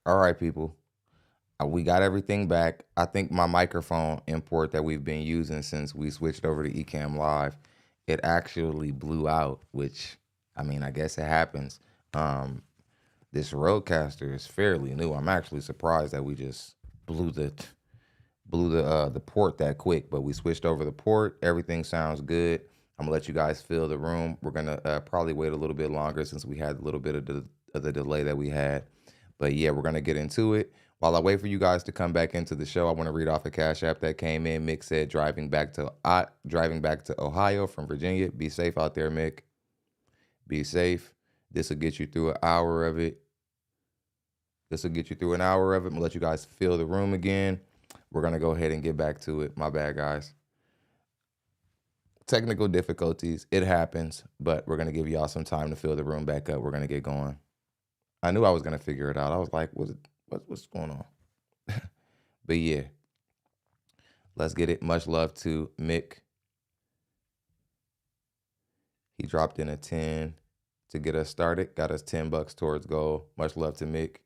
All right, people. We got everything back. I think my microphone import that we've been using since we switched over to Ecamm Live, it actually blew out, which, I mean, I guess it happens. This Rodecaster is fairly new. I'm actually surprised that we just blew the port that quick, but we switched over the port. Everything sounds good. I'm gonna let you guys fill the room. We're gonna probably wait a little bit longer since we had a little bit of the delay that we had. But yeah, we're gonna get into it. While I wait for you guys to come back into the show, I want to read off a Cash App that came in. Mick said, driving back to Ohio from Virginia. Be safe out there, Mick. Be safe. This will get you through an hour of it. I'm gonna let you guys fill the room again. We're gonna go ahead and get back to it. My bad, guys. Technical difficulties, it happens, but we're gonna give y'all some time to fill the room back up. We're gonna get going. I knew I was gonna figure it out. I was like, what's going on? But yeah, let's get it. Much love to Mick. He dropped in a 10 to get us started. Got us $10 towards goal. Much love to Mick.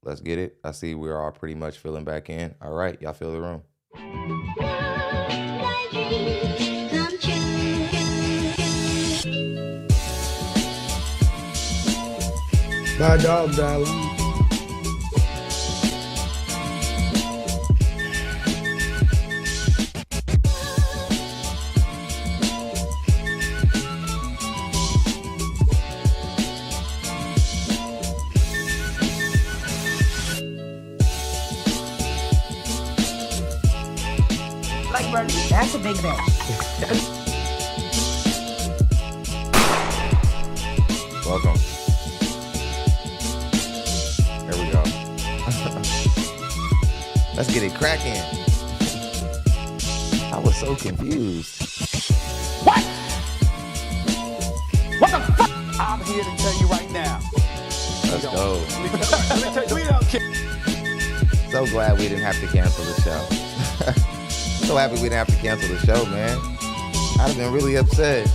Let's get it. I see we're all pretty much filling back in. All right, y'all fill the room. Bye, dog, darling. That's a big bet. Welcome. There we go. Let's get it cracking. I was so confused. What? What the fuck? I'm here to tell you right now. Let's go. Let me tell you, So glad we didn't have to cancel the show. So happy we didn't have to cancel the show, man. I'd have been really upset.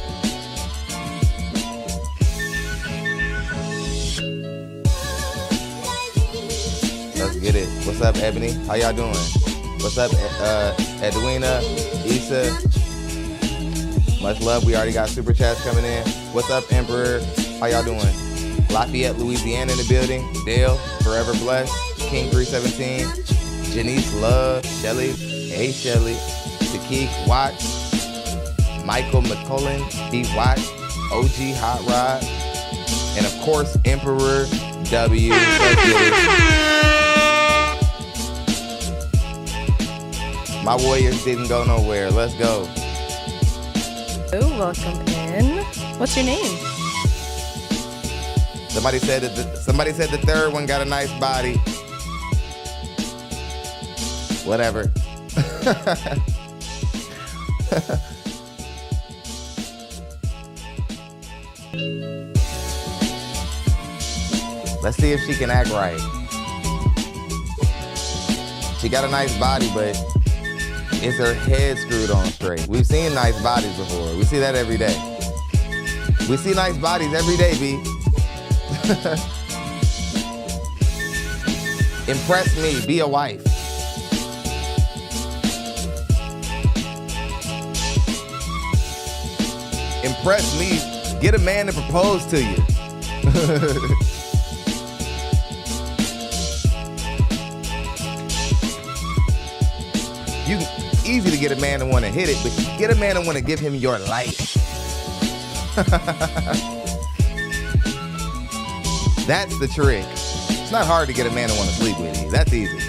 Let's get it. What's up, Ebony? How y'all doing? What's up, Edwina, Issa? Much love. We already got super chats coming in. What's up, Emperor? How y'all doing? Lafayette, Louisiana in the building. Dale, Forever Blessed. King 317. Janice Love. Shelly. Hey, Shelly. Takik Watch. Michael McCullen. B. Watch. OG Hot Rod. And of course, Emperor W. Let's get it. My Warriors didn't go nowhere. Let's go. Oh, welcome in. What's your name? Somebody said the third one got a nice body. Whatever. Let's see if she can act right. She got a nice body, but is her head screwed on straight? We've seen nice bodies before. We see that every day. We see nice bodies every day, B. Impress me, be a wife. Impress me, get a man to propose to you. Easy to get a man to want to hit it, but get a man to want to give him your life. That's the trick. It's not hard to get a man to want to sleep with you. That's easy.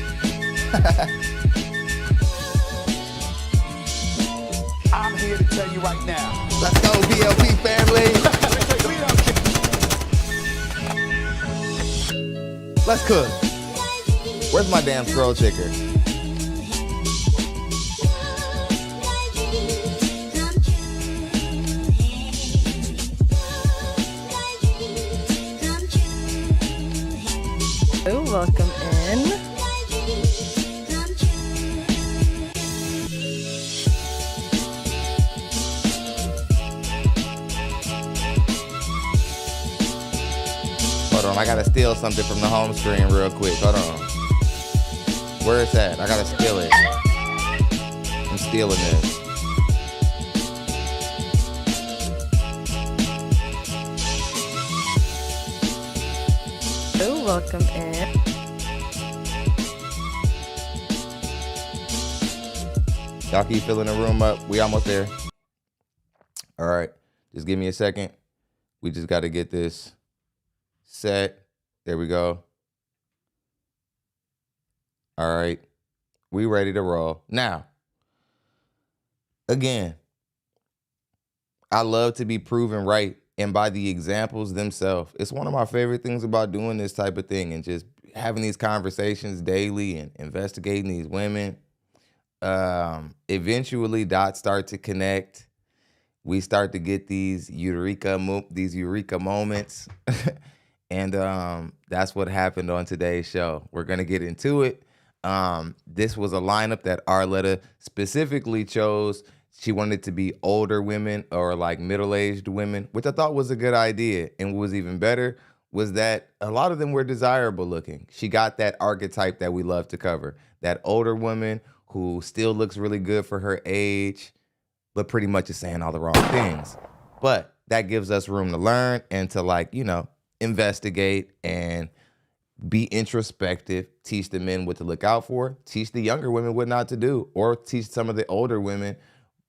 I'm here to tell you right now. Let's go, BLP family. Let's cook. Where's my damn scroll ticker? Oh, welcome in. Hold I gotta steal something from the home screen real quick. Hold on. Where it's at? I gotta steal it. I'm stealing this. So welcome in. Y'all keep filling the room up. We almost there. All right. Just give me a second. We just got to get this set. There we go. All right. We ready to roll. Now, again, I love to be proven right and by the examples themselves. It's one of my favorite things about doing this type of thing and just having these conversations daily and investigating these women. Eventually dots start to connect. We start to get these eureka moments. And that's what happened on today's show. We're going to get into it. This was a lineup that Arletta specifically chose. She wanted to be older women or like middle-aged women, which I thought was a good idea. And what was even better was that a lot of them were desirable looking. She got that archetype that we love to cover. That older woman who still looks really good for her age, but pretty much is saying all the wrong things. But that gives us room to learn and to, like, you know, investigate and be introspective, teach the men what to look out for, teach the younger women what not to do, or teach some of the older women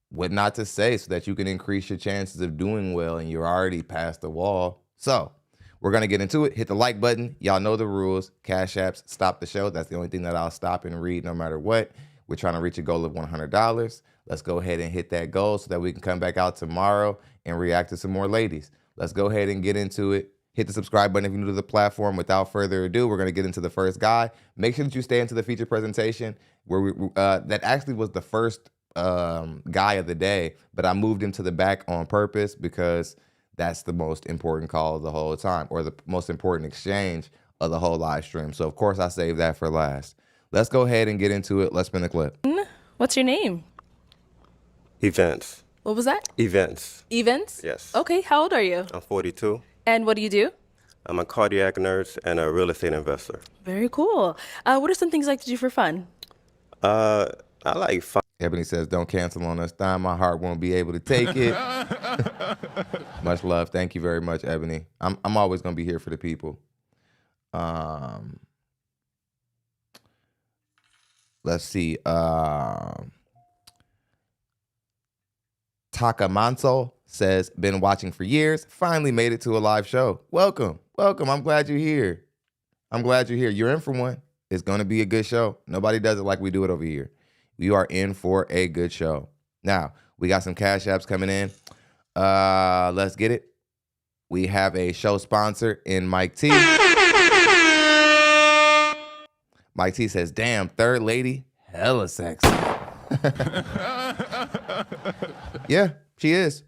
what not to say so that you can increase your chances of doing well and you're already past the wall. So we're going to get into it. Hit the like button. Y'all know the rules. Cash apps, stop the show. That's the only thing that I'll stop and read no matter what. We're trying to reach a goal of $100. Let's go ahead and hit that goal so that we can come back out tomorrow and react to some more ladies. Let's go ahead and get into it. Hit the subscribe button if you're new to the platform. Without further ado, we're going to get into the first guy. Make sure that you stay into the feature presentation where that actually was the first guy of the day, but I moved him to the back on purpose because that's the most important call of the whole time, or the most important exchange of the whole live stream. So of course I saved that for last. Let's go ahead and get into it. Let's spin the clip. What's your name? Events. What was that? Events. Events? Yes. Okay, how old are you? I'm 42. And what do you do? I'm a cardiac nurse and a real estate investor. Very cool. What are some things you like to do for fun? I like Ebony says, don't cancel on us, Stein. My heart won't be able to take it. Much love. Thank you very much, Ebony. I'm always going to be here for the people. Let's see. Takamanso says, been watching for years. Finally made it to a live show. Welcome. Welcome. I'm glad you're here. I'm glad you're here. You're in for one. It's going to be a good show. Nobody does it like we do it over here. You are in for a good show. Now, we got some cash apps coming in. Let's get it. We have a show sponsor in Mike T. Mike T says, damn, third lady, hella sexy. Yeah, she is.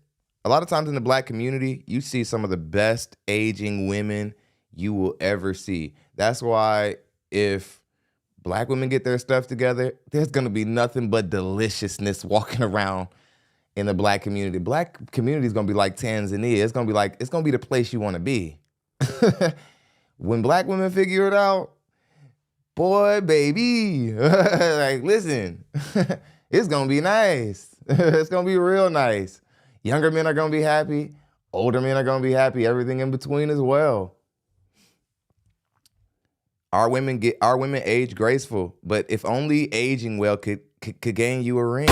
A lot of times in the black community, you see some of the best aging women you will ever see. That's why if black women get their stuff together, there's going to be nothing but deliciousness walking around in the black community. Black community is going to be like Tanzania. It's going to be the place you want to be. When black women figure it out, boy, baby, like, listen, it's going to be nice. It's going to be real nice. Younger men are going to be happy. Older men are going to be happy. Everything in between as well. Our women age graceful, but if only aging well could gain you a ring.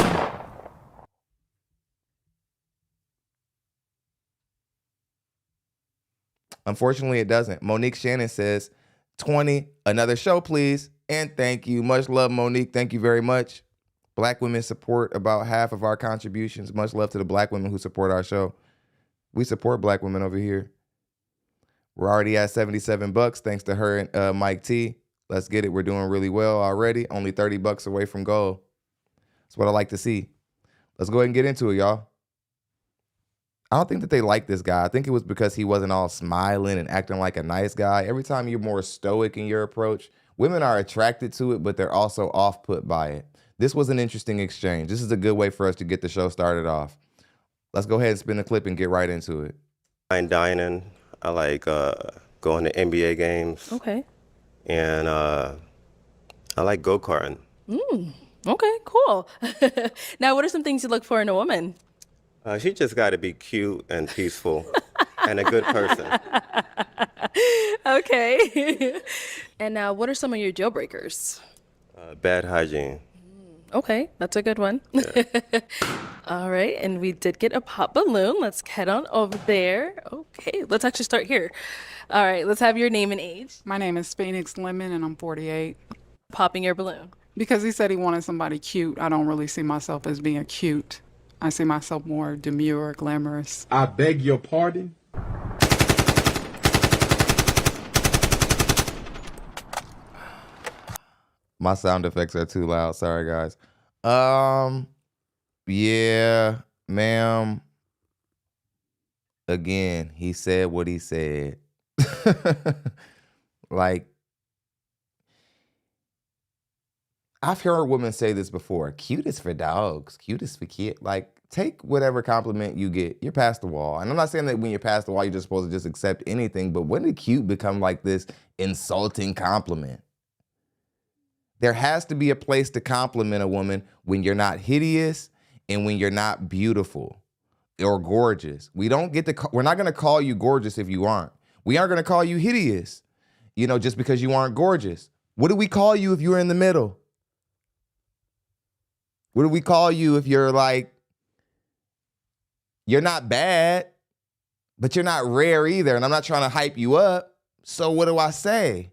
Unfortunately, it doesn't. Monique Shannon says, 20, another show, please. And thank you. Much love, Monique. Thank you very much. Black women support about half of our contributions. Much love to the black women who support our show. We support black women over here. We're already at $77 thanks to her and Mike T. Let's get it. We're doing really well already. Only $30 away from goal. That's what I like to see. Let's go ahead and get into it, y'all. I don't think that they like this guy. I think it was because he wasn't all smiling and acting like a nice guy. Every time you're more stoic in your approach, women are attracted to it, but they're also off-put by it. This was an interesting exchange. This is a good way for us to get the show started off. Let's go ahead and spin the clip and get right into it. fine dining. I like going to NBA games, Okay. and I like go-karting. Okay, cool. Now, what are some things you look for in a woman? She just got to be cute and peaceful and a good person. Okay. And now, what are some of your deal breakers? Bad hygiene. Okay, that's a good one. All right, and we did get a pop balloon. Let's head on over there. Okay, let's actually start here. All right, let's have your name and age. My name is Phoenix Lemon, and I'm 48. Popping your balloon. Because he said he wanted somebody cute, I don't really see myself as being cute. I see myself more demure, glamorous. I beg your pardon? My sound effects are too loud. Sorry, guys. Yeah, ma'am. Again, he said what he said. Like, I've heard women say this before. Cute is for dogs. Cute is for kids. Like, take whatever compliment you get. You're past the wall. And I'm not saying that when you're past the wall, you're just supposed to just accept anything. But when did cute become like this insulting compliment? There has to be a place to compliment a woman when you're not hideous and when you're not beautiful or gorgeous. We're not going to call you gorgeous if you aren't. We aren't going to call you hideous, just because you aren't gorgeous. What do we call you if you're in the middle? What do we call you if you're like, you're not bad, but you're not rare either, and I'm not trying to hype you up, so what do I say?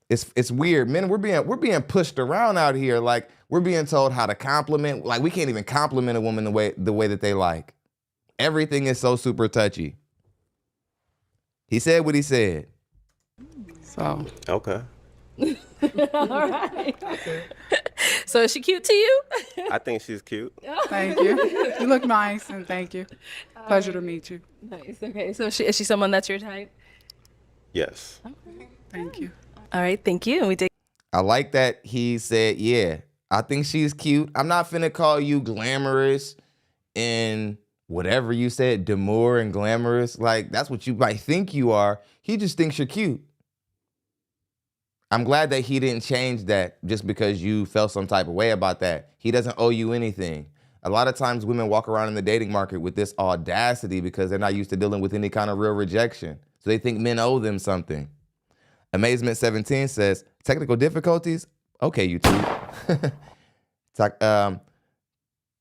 It's weird. Men, we're being pushed around out here. Like, we're being told how to compliment. Like, we can't even compliment a woman the way that they like. Everything is so super touchy. He said what he said. So, Okay. All right. So is she cute to you? I think she's cute. thank you. You look nice, and thank you. Pleasure to meet you. Nice. Okay. So is she someone that's your type? Yes. Thank you. All right. Thank you. And we did. I like that he said, yeah, I think she's cute. I'm not finna call you glamorous and whatever you said, demure and glamorous. Like, that's what you might think you are. He just thinks you're cute. I'm glad that he didn't change that just because you felt some type of way about that. He doesn't owe you anything. A lot of times women walk around in the dating market with this audacity because they're not used to dealing with any kind of real rejection. So they think men owe them something. Amazement 17 says, technical difficulties? Okay, YouTube.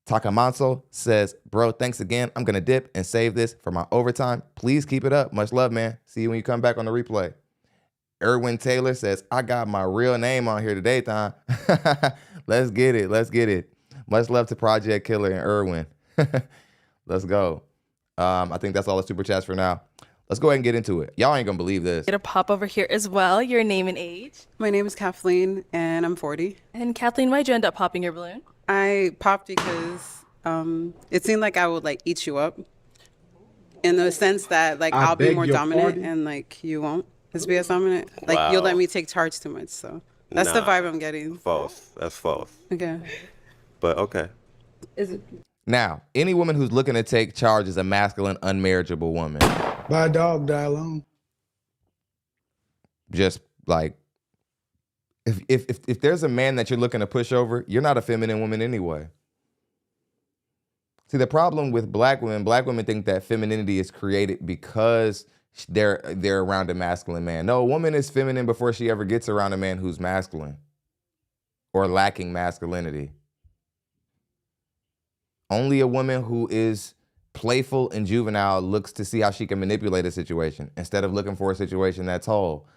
Takamanso says, bro, thanks again. I'm going to dip and save this for my overtime. Please keep it up. Much love, man. See you when you come back on the replay. Erwin Taylor says, I got my real name on here today, Thon. Let's get it. Let's get it. Much love to Project Killer and Erwin. Let's go. I think that's all the super chats for now. Let's go ahead and get into it. Y'all ain't gonna believe this. Get a pop over here as well. Your name and age. My name is Kathleen, and I'm 40. And Kathleen, why'd you end up popping your balloon? I popped because it seemed like I would like eat you up, in the sense that like I'll be more dominant and like you won't. Let's be as dominant. Like you'll let me take charge too much. So that's the vibe I'm getting. False. That's false. Okay. But okay. Is it? Now, any woman who's looking to take charge is a masculine, unmarriageable woman. Bye, dog, die alone. Just like, if there's a man that you're looking to push over, you're not a feminine woman anyway. See, the problem with black women think that femininity is created because they're around a masculine man. No, a woman is feminine before she ever gets around a man who's masculine or lacking masculinity. Only a woman who is playful and juvenile looks to see how she can manipulate a situation instead of looking for a situation that's whole.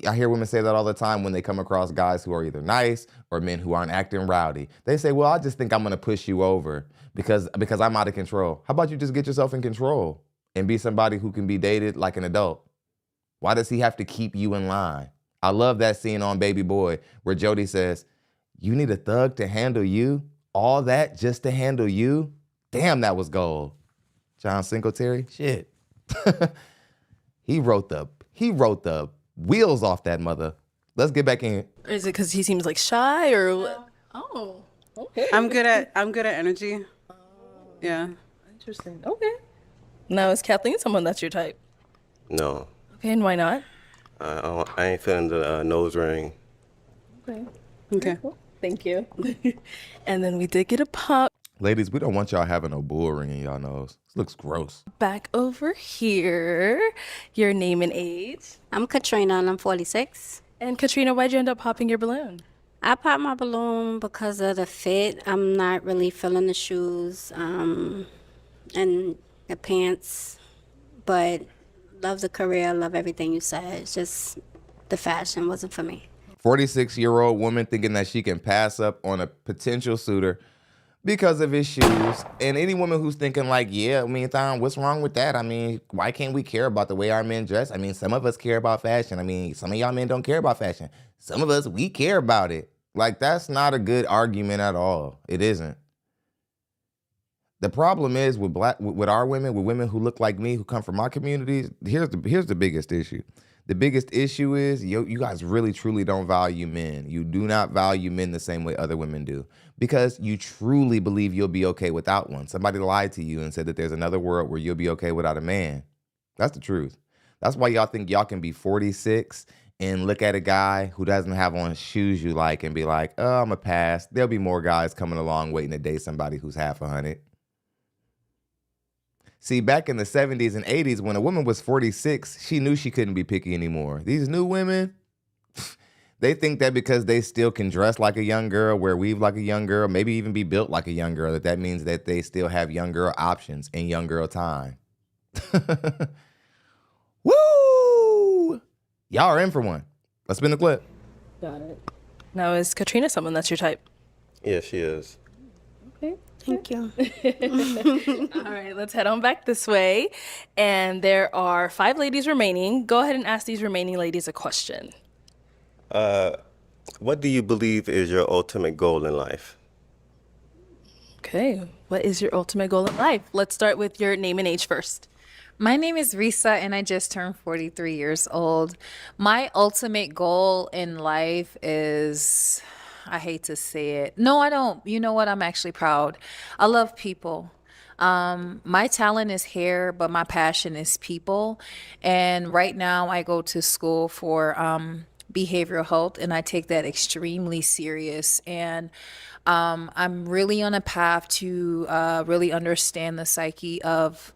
I hear women say that all the time when they come across guys who are either nice or men who aren't acting rowdy. They say, well, I just think I'm going to push you over because I'm out of control. How about you just get yourself in control and be somebody who can be dated like an adult? Why does he have to keep you in line? I love that scene on Baby Boy where Jody says, you need a thug to handle you? All that just to handle you? Damn, that was gold. John Singletary, shit. He wrote the wheels off that mother. Let's get back in. Is it because he seems like shy or? No. Oh, okay. I'm good at energy. Yeah. Interesting. Okay. Now, is Kathleen someone that's your type? No. Okay, and why not? I ain't feeling the nose ring. Okay. Okay. Cool. Thank you. And then we did get a pop. Ladies, we don't want y'all having a bull ring in y'all nose. This looks gross. Back over here. Your name and age. I'm Katrina and I'm 46. And Katrina, why'd you end up popping your balloon? I popped my balloon because of the fit. I'm not really feeling the shoes and the pants, but love the career, love everything you said. It's just the fashion wasn't for me. 46-year-old woman thinking that she can pass up on a potential suitor because of his shoes. And any woman who's thinking like, yeah, I mean, what's wrong with that? I mean, why can't we care about the way our men dress? I mean, some of us care about fashion. I mean, some of y'all men don't care about fashion. Some of us, we care about it. Like, that's not a good argument at all. It isn't. The problem is with our women, with women who look like me, who come from my communities, here's the biggest issue. The biggest issue is you guys really, truly don't value men. You do not value men the same way other women do because you truly believe you'll be okay without one. Somebody lied to you and said that there's another world where you'll be okay without a man. That's the truth. That's why y'all think y'all can be 46 and look at a guy who doesn't have on shoes you like and be like, oh, I'm a pass. There'll be more guys coming along waiting to date somebody who's half 100. See, back in the 70s and 80s, when a woman was 46, she knew she couldn't be picky anymore. These new women, they think that because they still can dress like a young girl, wear weave like a young girl, maybe even be built like a young girl, that means that they still have young girl options and young girl time. Woo! Y'all are in for one. Let's spin the clip. Got it. Now, is Katrina someone that's your type? Yeah, she is. Okay. Thank you. All right, let's head on back this way. And there are 5 ladies remaining. Go ahead and ask these remaining ladies a question. What do you believe is your ultimate goal in life? Okay, what is your ultimate goal in life? Let's start with your name and age first. My name is Risa and I just turned 43 years old. My ultimate goal in life is, I hate to say it. No, I don't. You know what? I'm actually proud. I love people. My talent is hair, but my passion is people. And right now I go to school for behavioral health and I take that extremely serious. And I'm really on a path to really understand the psyche of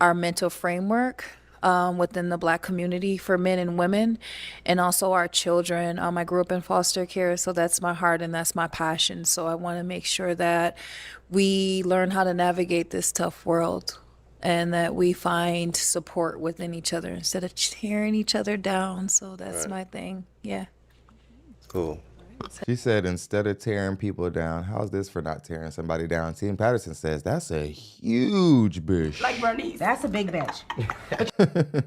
our mental framework within the Black community for men and women, and also our children. I grew up in foster care, so that's my heart and that's my passion. So I want to make sure that we learn how to navigate this tough world and that we find support within each other instead of tearing each other down. So that's my thing. Yeah. Cool. She said, instead of tearing people down, how's this for not tearing somebody down? Team Patterson says, that's a huge bitch. Like Bernice. That's a big bitch. A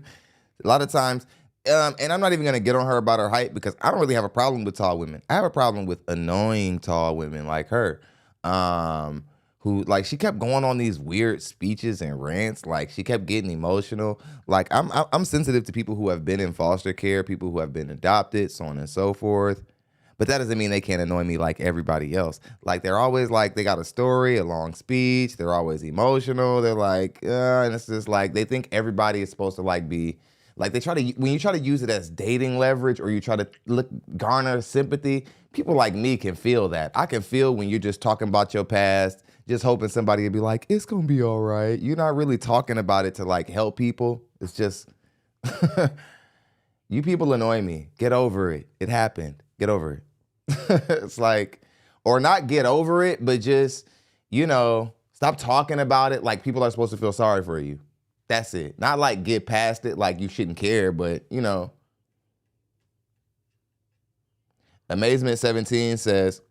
lot of times, and I'm not even going to get on her about her height because I don't really have a problem with tall women. I have a problem with annoying tall women like her, who, like, she kept going on these weird speeches and rants. Like, she kept getting emotional. Like, I'm sensitive to people who have been in foster care, people who have been adopted, so on and so forth. But that doesn't mean they can't annoy me like everybody else. Like, they're always like, they got a story, a long speech. They're always emotional. They're like, and it's just like, they think everybody is supposed to like be, like they try to, when you try to use it as dating leverage or you try to garner sympathy, people like me can feel that. I can feel when you're just talking about your past, just hoping somebody will be like, it's going to be all right. You're not really talking about it to like help people. It's just, you people annoy me. Get over it. It happened. Get over it. It's like, or not get over it, but just, you know, stop talking about it like people are supposed to feel sorry for you. That's it. Not like get past it like you shouldn't care, but, you know. Amazement 17 says,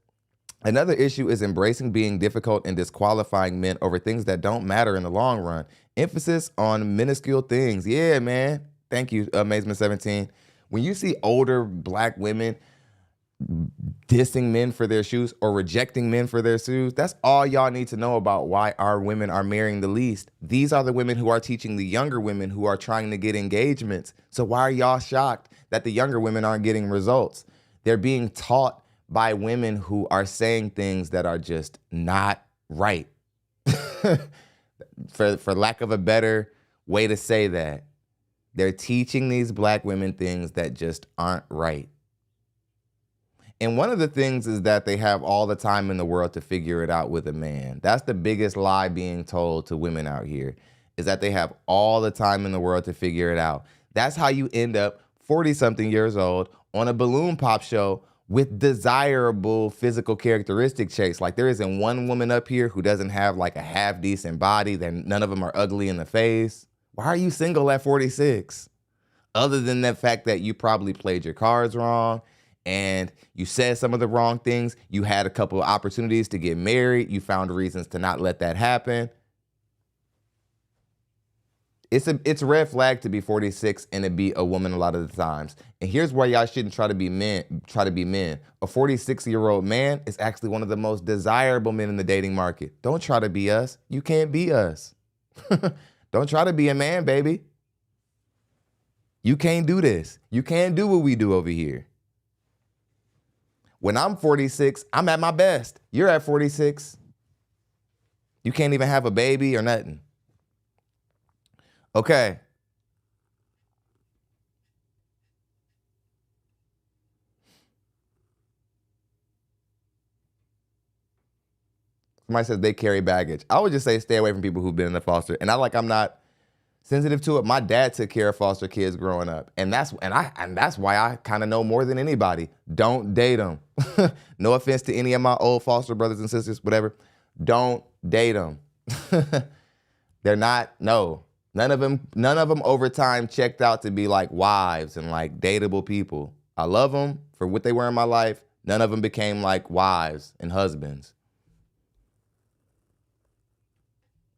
another issue is embracing being difficult and disqualifying men over things that don't matter in the long run. Emphasis on minuscule things. Yeah, man. Thank you, Amazement 17. When you see older Black women dissing men for their shoes or rejecting men for their shoes, that's all y'all need to know about why our women are marrying the least. These are the women who are teaching the younger women who are trying to get engagements. So why are y'all shocked that the younger women aren't getting results? They're being taught by women who are saying things that are just not right. For lack of a better way to say that. They're teaching these black women things that just aren't right. And one of the things is that they have all the time in the world to figure it out with a man. That's the biggest lie being told to women out here, is that they have all the time in the world to figure it out. That's how you end up 40-something years old on a balloon pop show with desirable physical characteristic traits. Like, there isn't one woman up here who doesn't have like a half-decent body, then none of them are ugly in the face. Why are you single at 46? Other than the fact that you probably played your cards wrong, and you said some of the wrong things. You had a couple of opportunities to get married. You found reasons to not let that happen. It's a red flag to be 46 and to be a woman a lot of the times. And here's why y'all shouldn't try to be men. A 46-year-old man is actually one of the most desirable men in the dating market. Don't try to be us. You can't be us. Don't try to be a man, baby. You can't do this. You can't do what we do over here. When I'm 46, I'm at my best. You're at 46. You can't even have a baby or nothing. Okay. Somebody says they carry baggage. I would just say stay away from people who've been in the foster. And I'm not sensitive to it. My dad took care of foster kids growing up. And that's why I kind of know more than anybody. Don't date them. No offense to any of my old foster brothers and sisters, whatever. Don't date them. They're not, no. None of them over time checked out to be like wives and like dateable people. I love them for what they were in my life. None of them became like wives and husbands.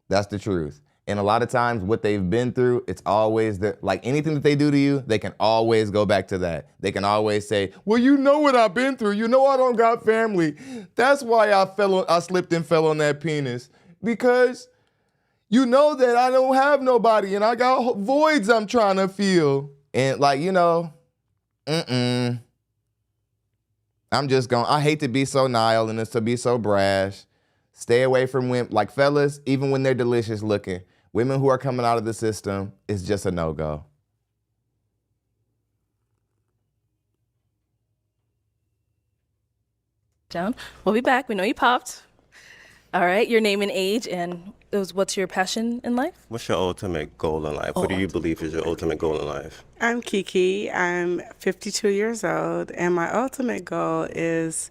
That's the truth. And a lot of times what they've been through, it's always like anything that they do to you, they can always go back to that. They can always say, well, you know what I've been through. You know I don't got family. That's why I slipped and fell on that penis. Because you know that I don't have nobody and I got voids I'm trying to fill. And like, I'm just going, I hate to be so Nile and to be so brash. Stay away from women, like fellas, even when they're delicious looking. Women who are coming out of the system is just a no-go. Down. We'll be back. We know you popped. All right. Your name and age, and what's your passion in life? What's your ultimate goal in life? What do you believe is your ultimate goal in life? I'm Kiki. I'm 52 years old, and my ultimate goal is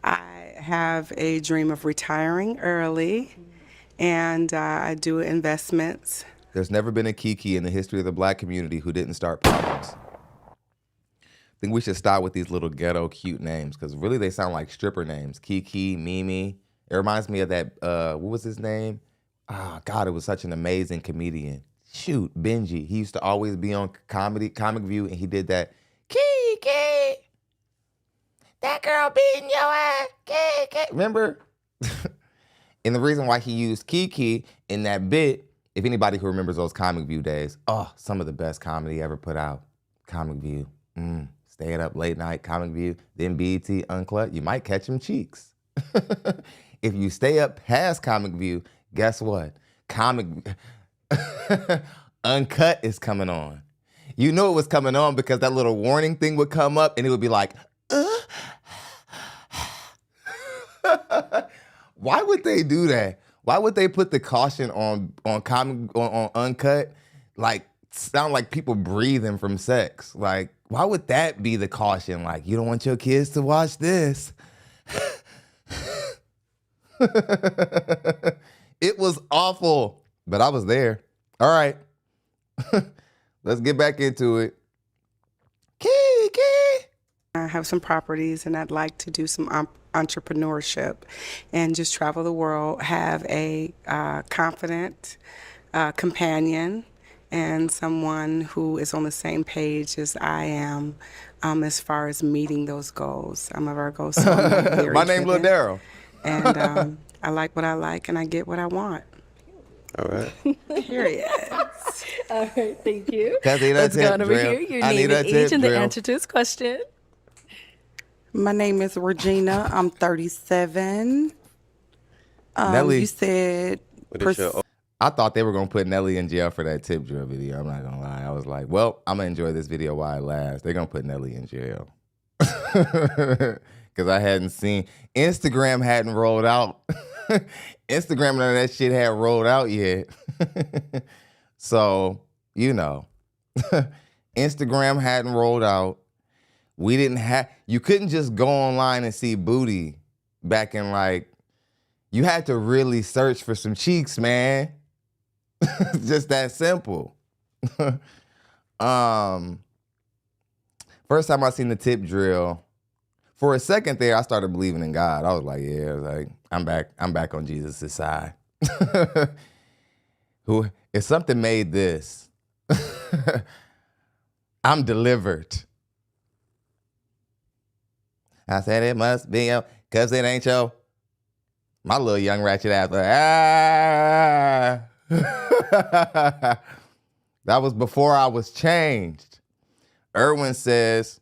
I have a dream of retiring early, and I do investments. There's never been a Kiki in the history of the black community who didn't start problems. I think we should start with these little ghetto cute names because really they sound like stripper names. Kiki, Mimi. It reminds me of that, what was his name? Oh, God, it was such an amazing comedian. Shoot, Benji. He used to always be on Comic View, and he did that, Kiki, that girl beating your ass, Kiki. Remember? And the reason why he used Kiki in that bit, if anybody who remembers those Comic View days, some of the best comedy ever put out. Comic View. Stay it up late night, Comic View, then BET Uncut, you might catch them cheeks. If you stay up past Comic View, guess what? Uncut is coming on. You know it was coming on because that little warning thing would come up and it would be like, Why would they do that? Why would they put the caution on Uncut? Like, sound like people breathing from sex. Like, why would that be the caution? Like, you don't want your kids to watch this. It was awful, but I was there. All right. Let's get back into it. Kiki. I have some properties and I'd like to do some entrepreneurship and just travel the world, have a confident companion and someone who is on the same page as I am as far as meeting those goals. I'm a Virgo, so I'm very My name Lil Darryl. And I like what I like and I get what I want. All right. Period. All right, thank you. Let's go on over here. Your name and age and the answer to this question. My name is Regina. I'm 37. Nelly. You said... What is your I thought they were gonna put Nelly in jail for that tip drill video. I'm not gonna lie. I was like, well, I'm gonna enjoy this video while it lasts. They're gonna put Nelly in jail. Cause I hadn't seen Instagram hadn't rolled out. Instagram and that shit had rolled out yet. So, you know. Instagram hadn't rolled out. We didn't have, you couldn't just go online and see booty back in like, you had to really search for some cheeks, man. Just that simple. First time I seen the tip drill, for a second there, I started believing in God. I was like, yeah, like, I'm back on Jesus' side. Who, if something made this, I'm delivered. I said it must be yo, cause it ain't yo. My little young ratchet ass like, That was before I was changed. Erwin says,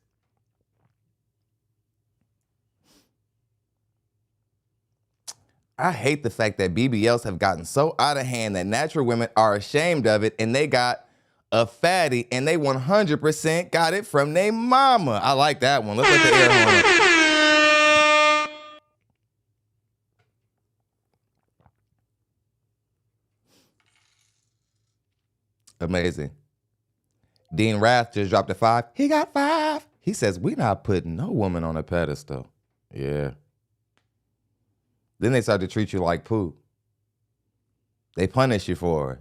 I hate the fact that BBLs have gotten so out of hand that natural women are ashamed of it and they got a fatty and they 100% got it from their mama. I like that one. Let's let the air horn up. Amazing. Dean Rath just dropped a 5. He got 5. He says, we not putting no woman on a pedestal. Yeah. Then they start to treat you like poo. They punish you for it.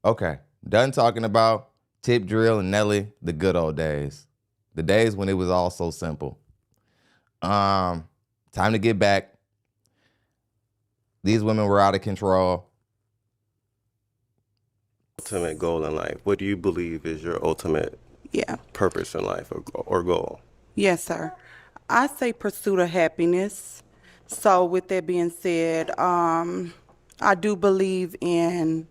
Okay. Done talking about tip drill and Nelly, the good old days. The days when it was all so simple. Time to get back. These women were out of control. Ultimate goal in life. What do you believe is your ultimate purpose in life or goal? Yes, sir. I say pursuit of happiness. So with that being said, I do believe in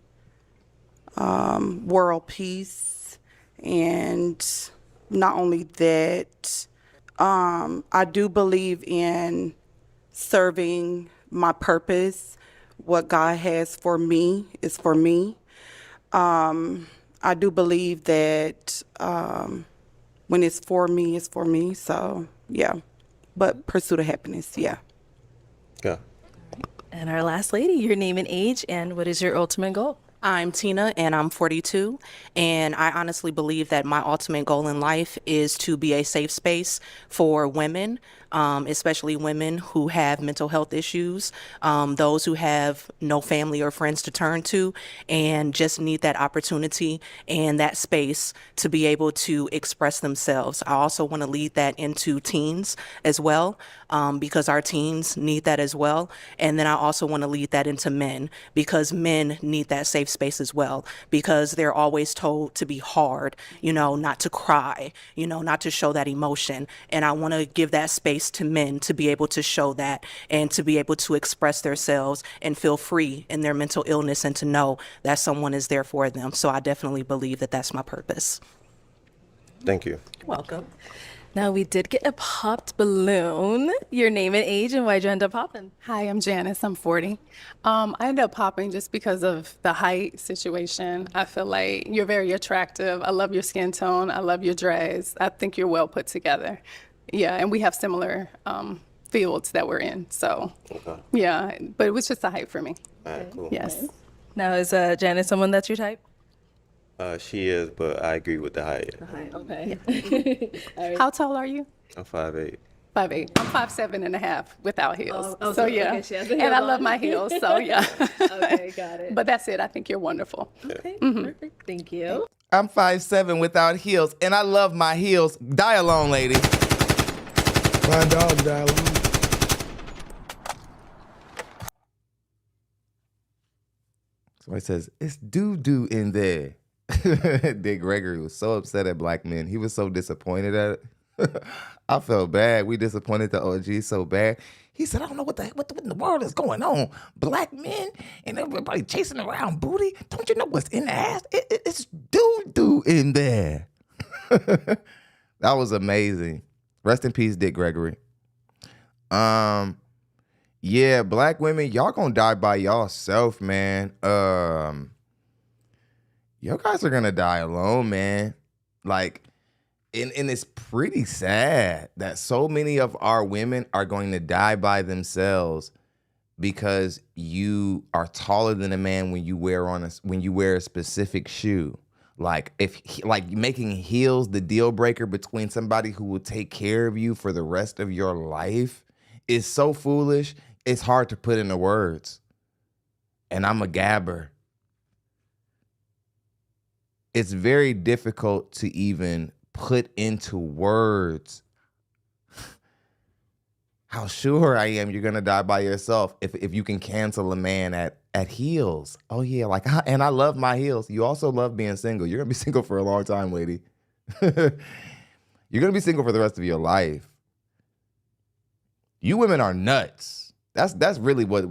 world peace. And not only that, I do believe in serving my purpose. What God has for me is for me. I do believe that when it's for me, it's for me. So, yeah. But pursuit of happiness, yeah. Yeah. And our last lady, your name and age, and what is your ultimate goal? I'm Tina, and I'm 42, and I honestly believe that my ultimate goal in life is to be a safe space for women, especially women who have mental health issues, those who have no family or friends to turn to, and just need that opportunity and that space to be able to express themselves. I also want to lead that into teens as well, because our teens need that as well. And then I also want to lead that into men, because men need that safe space as well, because they're always told to be hard, not to cry, not to show that emotion. And I want to give that space to men to be able to show that and to be able to express themselves and feel free in their mental illness and to know that someone is there for them. So I definitely believe that that's my purpose. Thank you. You're welcome. Now, we did get a popped balloon. Your name and age, and why'd you end up popping? Hi, I'm Janice. I'm 40. I ended up popping just because of the height situation. I feel like you're very attractive. I love your skin tone. I love your dress. I think you're well put together. Yeah, and we have similar fields that we're in. So, yeah, but it was just the height for me. All right, cool. Yes. Now, is Janice someone that's your type? She is, but I agree with the height. Okay. All right. How tall are you? I'm 5'8". 5'8". I'm 5'7.5" without heels. Oh, so yeah, okay, she has the and heels I on. love my heels. So yeah. Okay, got it. But that's it. I think you're wonderful. Okay, perfect. Thank you. I'm 5'7" without heels, and I love my heels. Die alone, lady. My dog die alone. Somebody says, it's doo-doo in there. Dick Gregory was so upset at black men. He was so disappointed at it. I felt bad. We disappointed the OG so bad. He said, I don't know what in the world is going on. Black men and everybody chasing around booty. Don't you know what's in the ass? It's doo-doo in there. That was amazing. Rest in peace, Dick Gregory. Yeah, black women, y'all gonna die by yourself, man. You guys are gonna die alone, man. Like, and it's pretty sad that so many of our women are going to die by themselves because you are taller than a man when you wear a specific shoe. Like like making heels the deal breaker between somebody who will take care of you for the rest of your life is so foolish. It's hard to put into words. And I'm a gabber. It's very difficult to even put into words how sure I am you're gonna die by yourself if you can cancel a man at heels. Oh yeah, like, and I love my heels. You also love being single. You're gonna be single for a long time, lady. You're gonna be single for the rest of your life. You women are nuts. That's really what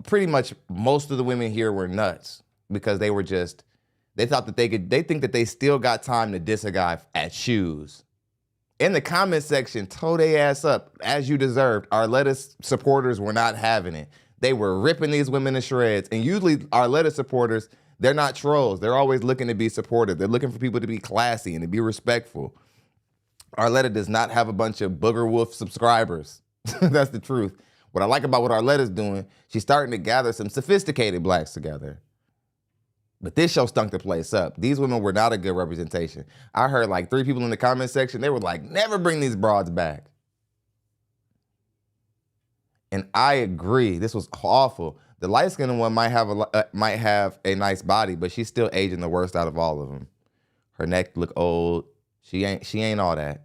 pretty much most of the women here were nuts because they thought that they think that they still got time to diss a guy at shoes. In the comment section, toe they ass up, as you deserved. Arletta's supporters were not having it. They were ripping these women to shreds. And usually Arletta supporters, they're not trolls. They're always looking to be supportive. They're looking for people to be classy and to be respectful. Arletta does not have a bunch of booger wolf subscribers. That's the truth. What I like about what Arletta's doing, she's starting to gather some sophisticated blacks together. But this show stunk the place up. These women were not a good representation. I heard like 3 people in the comment section, they were like, never bring these broads back. And I agree, this was awful. The light-skinned one might have a nice body, but she's still aging the worst out of all of them. Her neck look old. She ain't all that.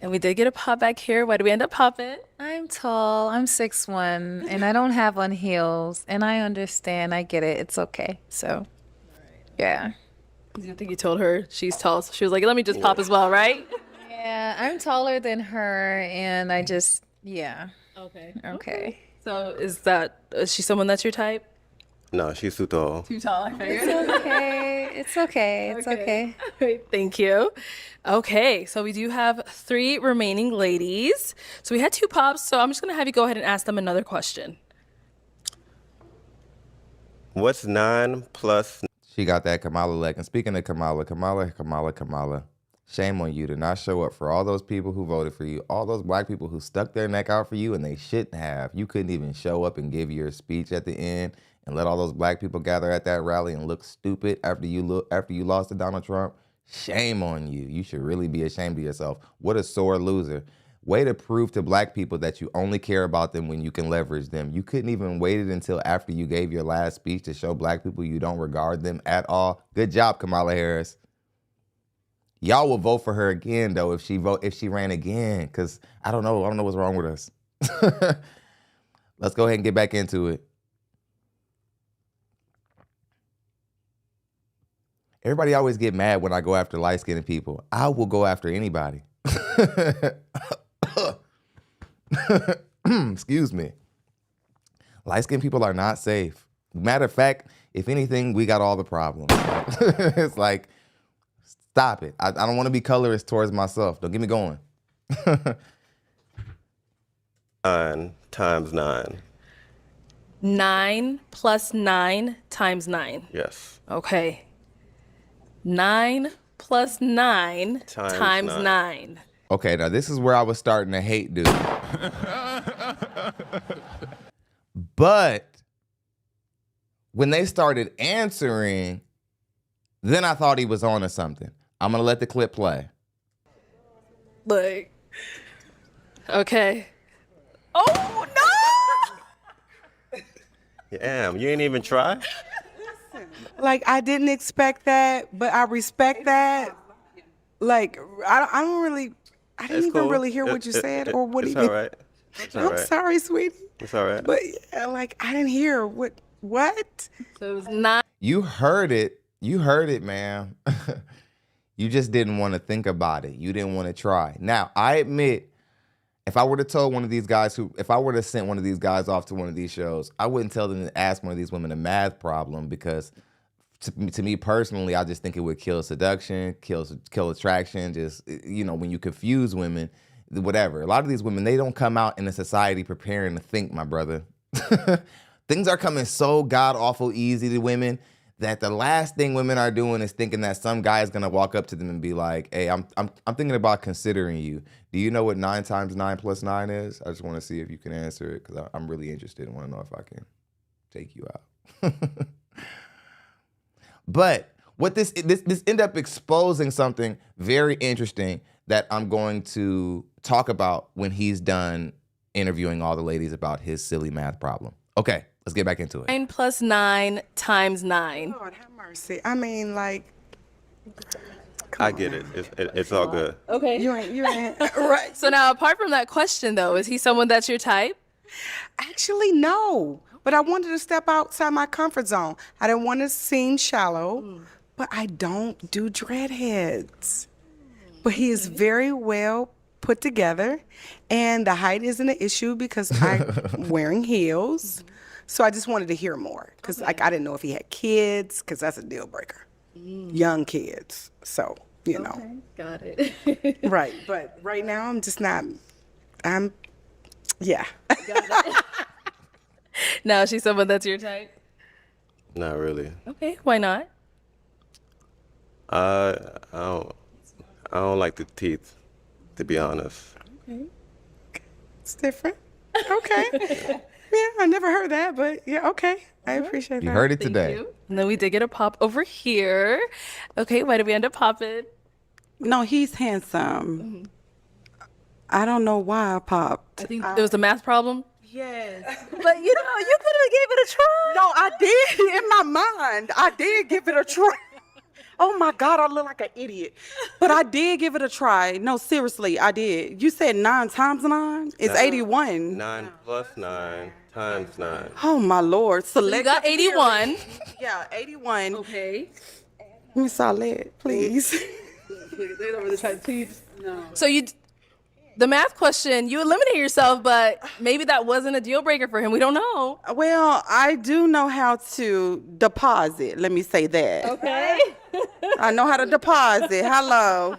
And we did get a pop back here. Why did we end up popping? I'm tall. I'm 6'1", and I don't have on heels. And I understand. I get it. It's okay. So, yeah. I think you told her she's tall, so she was like, let me just pop as well, right? Yeah, I'm taller than her, and I just, yeah. Okay. So is she someone that's your type? No, she's too tall. Too tall, I figured. It's okay. It's okay. All right, thank you. Okay, so we do have 3 remaining ladies. So we had 2 pops, so I'm just going to have you go ahead and ask them another question. What's 9 plus? She got that Kamala leg. And speaking of Kamala, shame on you to not show up for all those people who voted for you, all those black people who stuck their neck out for you and they shouldn't have. You couldn't even show up and give your speech at the end and let all those black people gather at that rally and look stupid after you lost to Donald Trump. Shame on you. You should really be ashamed of yourself. What a sore loser. Way to prove to black people that you only care about them when you can leverage them. You couldn't even wait it until after you gave your last speech to show black people you don't regard them at all. Good job, Kamala Harris. Y'all will vote for her again though if she ran again, because I don't know what's wrong with us. Let's go ahead and get back into it. Everybody always get mad when I go after light-skinned people. I will go after anybody. Excuse me. Light-skinned people are not safe. Matter of fact, if anything, we got all the problems. It's like, stop it. I don't want to be colorist towards myself. Don't get me going. 9 times 9. 9 plus 9 times 9. Yes. Okay. 9 plus 9 times 9. Okay, now this is where I was starting to hate dude. But when they started answering, then I thought he was on to something. I'm going to let the clip play. Like, okay. Oh, no! Damn, you ain't even try? Like, I didn't expect that, but I respect that. Like, I didn't even really hear what you said or what it's even. All right. It's all I'm right. sorry, sweetie. It's all right. But yeah, like, I didn't hear what. So it was 9. You heard it, man. You just didn't want to think about it. You didn't want to try. Now, I admit, if I were to tell one of these guys if I were to send one of these guys off to one of these shows, I wouldn't tell them to ask one of these women a math problem because to me personally, I just think it would kill seduction, kill attraction. Just, you know, when you confuse women, whatever. A lot of these women, they don't come out in a society preparing to think, my brother. Things are coming so god awful easy to women that the last thing women are doing is thinking that some guy is gonna walk up to them and be like, "Hey, I'm thinking about considering you. Do you know what 9 times 9 plus 9 is?" I just want to see if you can answer it because I'm really interested and want to know if I can take you out. But what this ended up exposing something very interesting that I'm going to talk about when he's done interviewing all the ladies about his silly math problem. Okay, let's get back into it. 9 plus 9 times 9. Lord have mercy. I mean, like, I get it. It's all good. Okay. you ain't right. So now, apart from that question, though, is he someone that's your type? Actually, no. But I wanted to step outside my comfort zone. I didn't want to seem shallow, but I don't do dreadheads. But he is very well put together, and the height isn't an issue because I'm wearing heels. So I just wanted to hear more because like I didn't know if he had kids because that's a deal breaker. Young kids. So, you know. Got it. Right. But right now I'm just not, yeah. Now, is she someone that's your type? Not really. Okay, why not? I don't like the teeth, to be honest. Okay. It's different. Okay. Yeah, I never heard that, but yeah, okay. I appreciate that. You heard it today. And then we did get a pop over here. Okay, why did we end up popping? No, he's handsome. I don't know why I popped. I think there was a math problem. Yes. But you know, you could have gave it a try. No, I did. In my mind, I did give it a try. Oh my God, I look like an idiot. But I did give it a try. No, seriously, I did. You said 9 times 9? It's 81. 9 plus 9 times 9. Oh my Lord. So you got 81. Yeah, 81. Okay. Miss Solid, please. So the math question, you eliminated yourself, but maybe that wasn't a deal breaker for him. We don't know. Well, I do know how to deposit. Let me say that. Okay. I know how to deposit. Hello.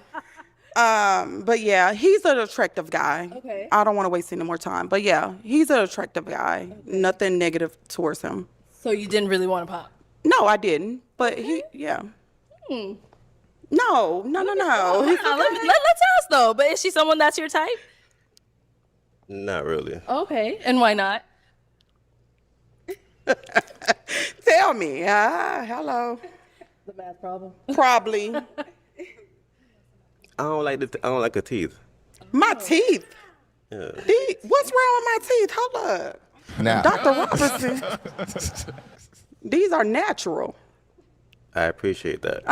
But yeah, he's an attractive guy. Okay. I don't want to waste any more time. But yeah, he's an attractive guy. Okay. Nothing negative towards him. So you didn't really want to pop? No, I didn't. But yeah. No. Let's ask though. But is she someone that's your type? Not really. Okay. And why not? Tell me. Hello. The math problem. Probably. I don't like the teeth. My teeth. Yeah. What's wrong with my teeth? Hold up. Now, Dr. Robertson. These are natural. I appreciate that.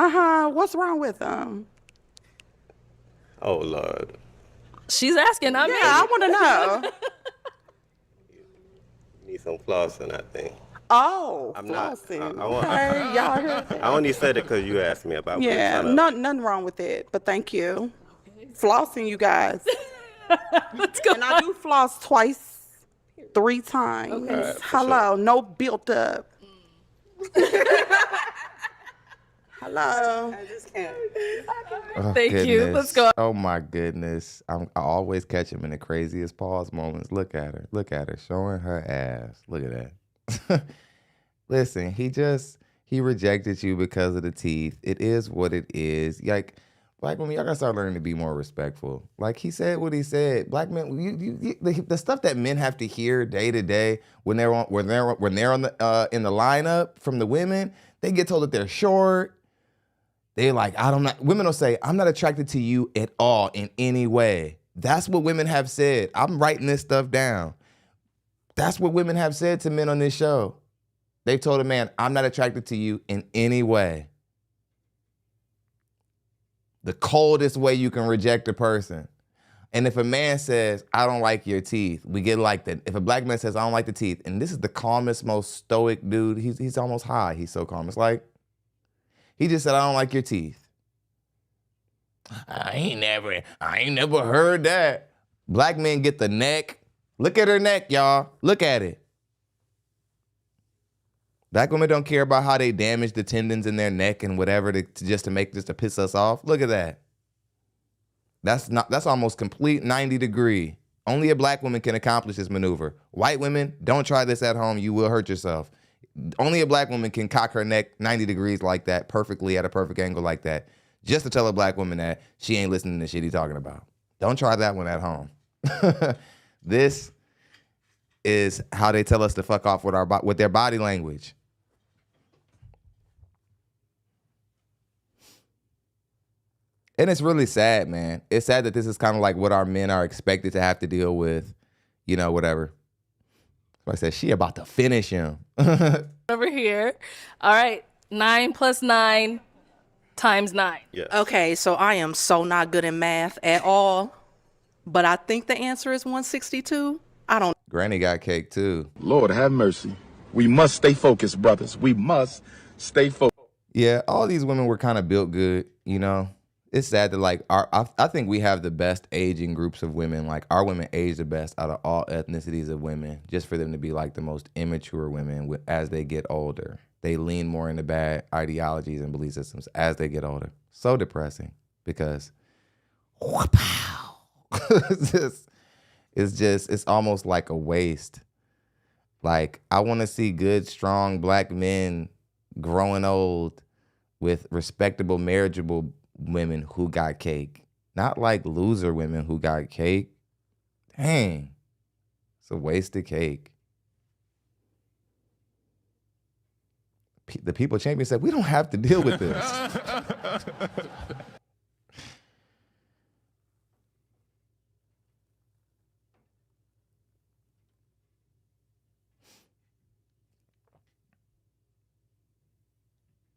What's wrong with them? Oh Lord. She's asking. I mean, I want to know. Need some flossing, I think. Oh, I'm not. flossing. I Y'all heard that? I only said it because you asked me about. Yeah, nothing wrong with it. But thank you. Flossing, you guys. let's go. And I do floss twice, 3 times. Okay, Hello, no built up. Hello. I just can't. oh, Thank you. goodness. Let's go. Oh my goodness. I always catch him in the craziest pause moments. Look at her showing her ass. Look at that. Listen, he rejected you because of the teeth. It is what it is. Like, black women, y'all gotta start learning to be more respectful. Like, he said what he said. Black men, the stuff that men have to hear day to day when they're on the in the lineup from the women, they get told that they're short. They're like, women will say, I'm not attracted to you at all in any way. That's what women have said. I'm writing this stuff down. That's what women have said to men on this show. They've told a man, I'm not attracted to you in any way. The coldest way you can reject a person. And if a man says, I don't like your teeth, we get like that. If a black man says, I don't like the teeth, and this is the calmest, most stoic dude, he's almost high. He's so calm. It's like, he just said, I don't like your teeth. I ain't never heard that. Black men get the neck. Look at her neck, y'all. Look at it. Black women don't care about how they damage the tendons in their neck and whatever just to piss us off. Look at that. That's almost complete 90 degree. Only a black woman can accomplish this maneuver. White women, don't try this at home. You will hurt yourself. Only a black woman can cock her neck 90 degrees like that, perfectly at a perfect angle like that, just to tell a black woman that she ain't listening to shit he's talking about. Don't try that one at home. This is how they tell us to fuck off with their body language. And it's really sad, man. It's sad that this is kind of like what our men are expected to have to deal with, you know, whatever. Like I said, she about to finish him. Over here. All right. 9 plus 9 times 9. Yeah. Okay, so I am so not good in math at all, but I think the answer is 162. I don't. Granny got cake too. Lord have mercy. We must stay focused, brothers. We must stay focused. Yeah, all these women were kind of built good, you know. It's sad that like I think we have the best aging groups of women. Like our women age the best out of all ethnicities of women, just for them to be like the most immature women as they get older. They lean more into bad ideologies and belief systems as they get older. So depressing because it's almost like a waste. Like I want to see good, strong black men growing old with respectable, marriageable women who got cake. Not like loser women who got cake. Dang. It's a waste of cake. The People Champion said, we don't have to deal with this.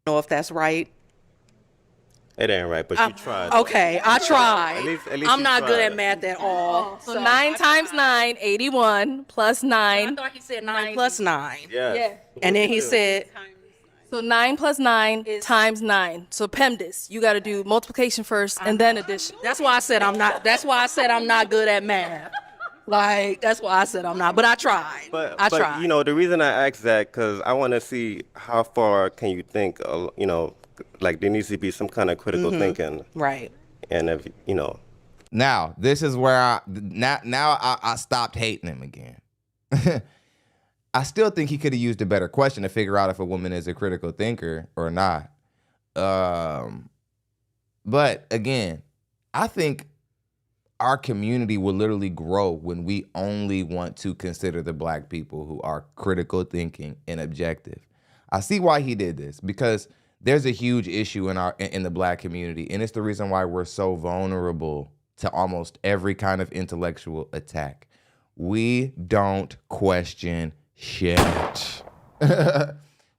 Know if that's right. It ain't right, but you tried. Okay, I tried. At least I'm you not good tried. at math at all. So 9 times 9, 81 plus 9. I thought he said 9 plus 9. Yeah. And then he said, So 9 plus 9 times 9. So PEMDAS, you got to do multiplication first and then addition. that's why I said I'm not good at math. Like, that's why I said I'm not, but I tried. I tried. You know, the reason I asked that, because I want to see how far can you think, you know, like there needs to be some kind of critical thinking. Right. And if, you know. Now, this is where I stopped hating him again. I still think he could have used a better question to figure out if a woman is a critical thinker or not. But again, I think our community will literally grow when we only want to consider the black people who are critical thinking and objective. I see why he did this, because there's a huge issue in the black community, and it's the reason why we're so vulnerable to almost every kind of intellectual attack. We don't question shit.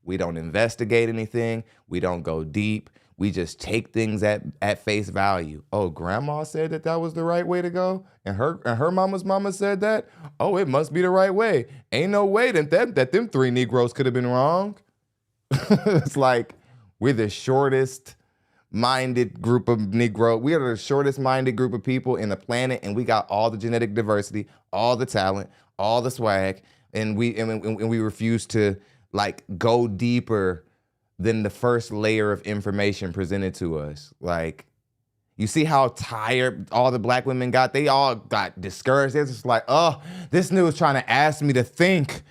We don't investigate anything. We don't go deep. We just take things at face value. Oh, grandma said that was the right way to go, and her mama's mama said that. Oh, it must be the right way. Ain't no way that them 3 Negroes could have been wrong. It's like we're the shortest minded group of Negro. We are the shortest minded group of people in the planet, and we got all the genetic diversity, all the talent, all the swag, and we refuse to like go deeper than the first layer of information presented to us. Like, you see how tired all the black women got? They all got discouraged. They're just like, oh, this nigga's trying to ask me to think.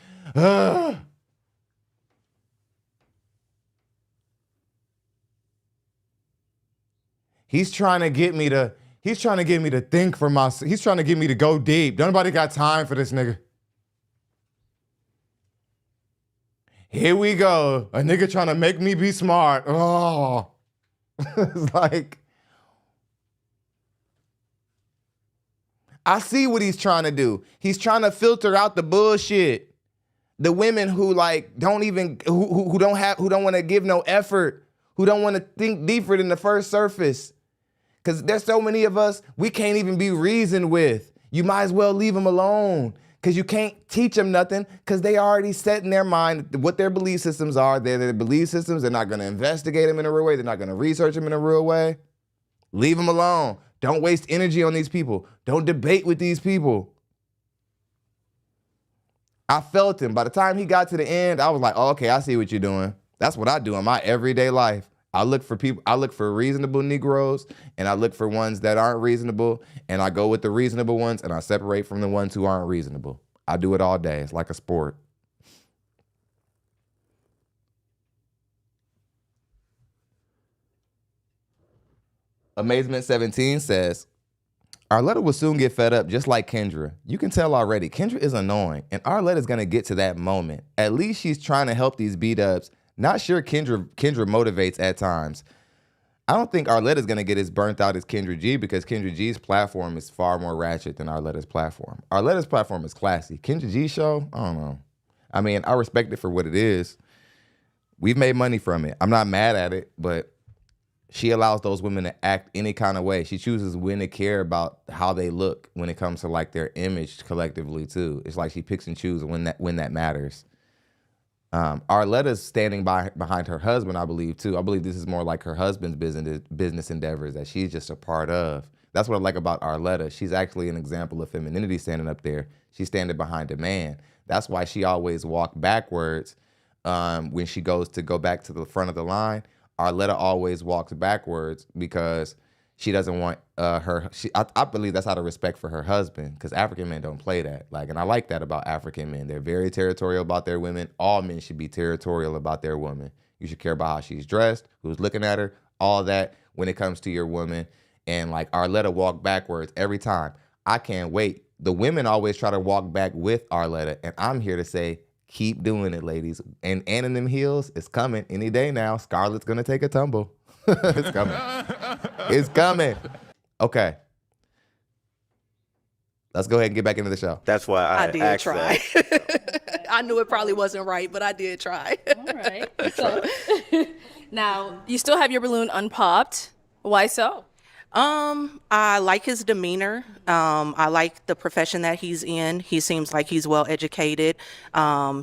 He's trying to get me to think for myself. He's trying to get me to go deep. Nobody got time for this nigga. Here we go. A nigga trying to make me be smart. Oh. It's like, I see what he's trying to do. He's trying to filter out the bullshit. The women who like don't want to give no effort, who don't want to think deeper than the first surface. Because there's so many of us, we can't even be reasoned with. You might as well leave them alone. Because you can't teach them nothing, because they already set in their mind what their belief systems are. They're their belief systems. They're not going to investigate them in a real way. They're not going to research them in a real way. Leave them alone. Don't waste energy on these people. Don't debate with these people. I felt him. By the time he got to the end, I was like, oh, okay, I see what you're doing. That's what I do in my everyday life. I look for people, I look for reasonable Negroes, and I look for ones that aren't reasonable, and I go with the reasonable ones, and I separate from the ones who aren't reasonable. I do it all day. It's like a sport. Amazement 17 says, Arletta will soon get fed up just like Kendra. You can tell already. Kendra is annoying, and Arletta's going to get to that moment. At least she's trying to help these B-dubs. Not sure Kendra motivates at times. I don't think Arletta's going to get as burnt out as Kendra G because Kendra G's platform is far more ratchet than Arletta's platform. Arletta's platform is classy. Kendra G's show, I don't know. I mean, I respect it for what it is. We've made money from it. I'm not mad at it, but she allows those women to act any kind of way. She chooses when to care about how they look when it comes to like their image collectively too. It's like she picks and chooses when that matters. Arletta's standing behind her husband, I believe too. I believe this is more like her husband's business endeavors that she's just a part of. That's what I like about Arletta. She's actually an example of femininity standing up there. She's standing behind a man. That's why she always walked backwards when she goes to go back to the front of the line. Arletta always walks backwards because she doesn't want I believe that's out of respect for her husband, because African men don't play that. And I like that about African men. They're very territorial about their women. All men should be territorial about their woman. You should care about how she's dressed, who's looking at her, all that when it comes to your woman. And Arletta walked backwards every time. I can't wait. The women always try to walk back with Arletta, and I'm here to say, keep doing it, ladies. And in them heels, it's coming any day now. Scarlett's gonna take a tumble. It's coming. It's coming. Okay. Let's go ahead and get back into the show. That's why I did try. I knew it probably wasn't right, but I did try. All right. So now you still have your balloon unpopped. Why so? I like his demeanor. I like the profession that he's in. He seems like he's well educated.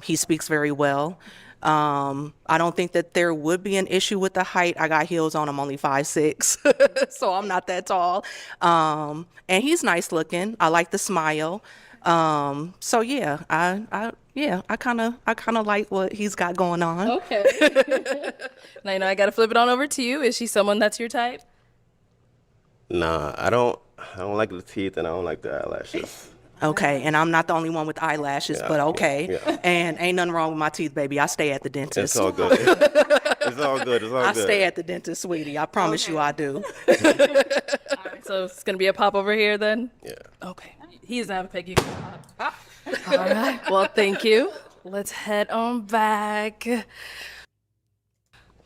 He speaks very well. I don't think that there would be an issue with the height. I got heels on. I'm only 5'6", so I'm not that tall. And he's nice looking. I like the smile. So yeah, I kind of like what he's got going on. Okay. Now I got to flip it on over to you. Is she someone that's your type? Nah, I don't like the teeth and I don't like the eyelashes. Okay, and I'm not the only one with eyelashes, but okay. Yeah. And ain't nothing wrong with my teeth, baby. I stay at the dentist. It's all good. It's all good. It's all I good. stay at the dentist, sweetie. I promise you I do. All right, so it's going to be a pop over here then? Yeah. Okay. He doesn't have a peg. You can pop. All right. Well, thank you. Let's head on back.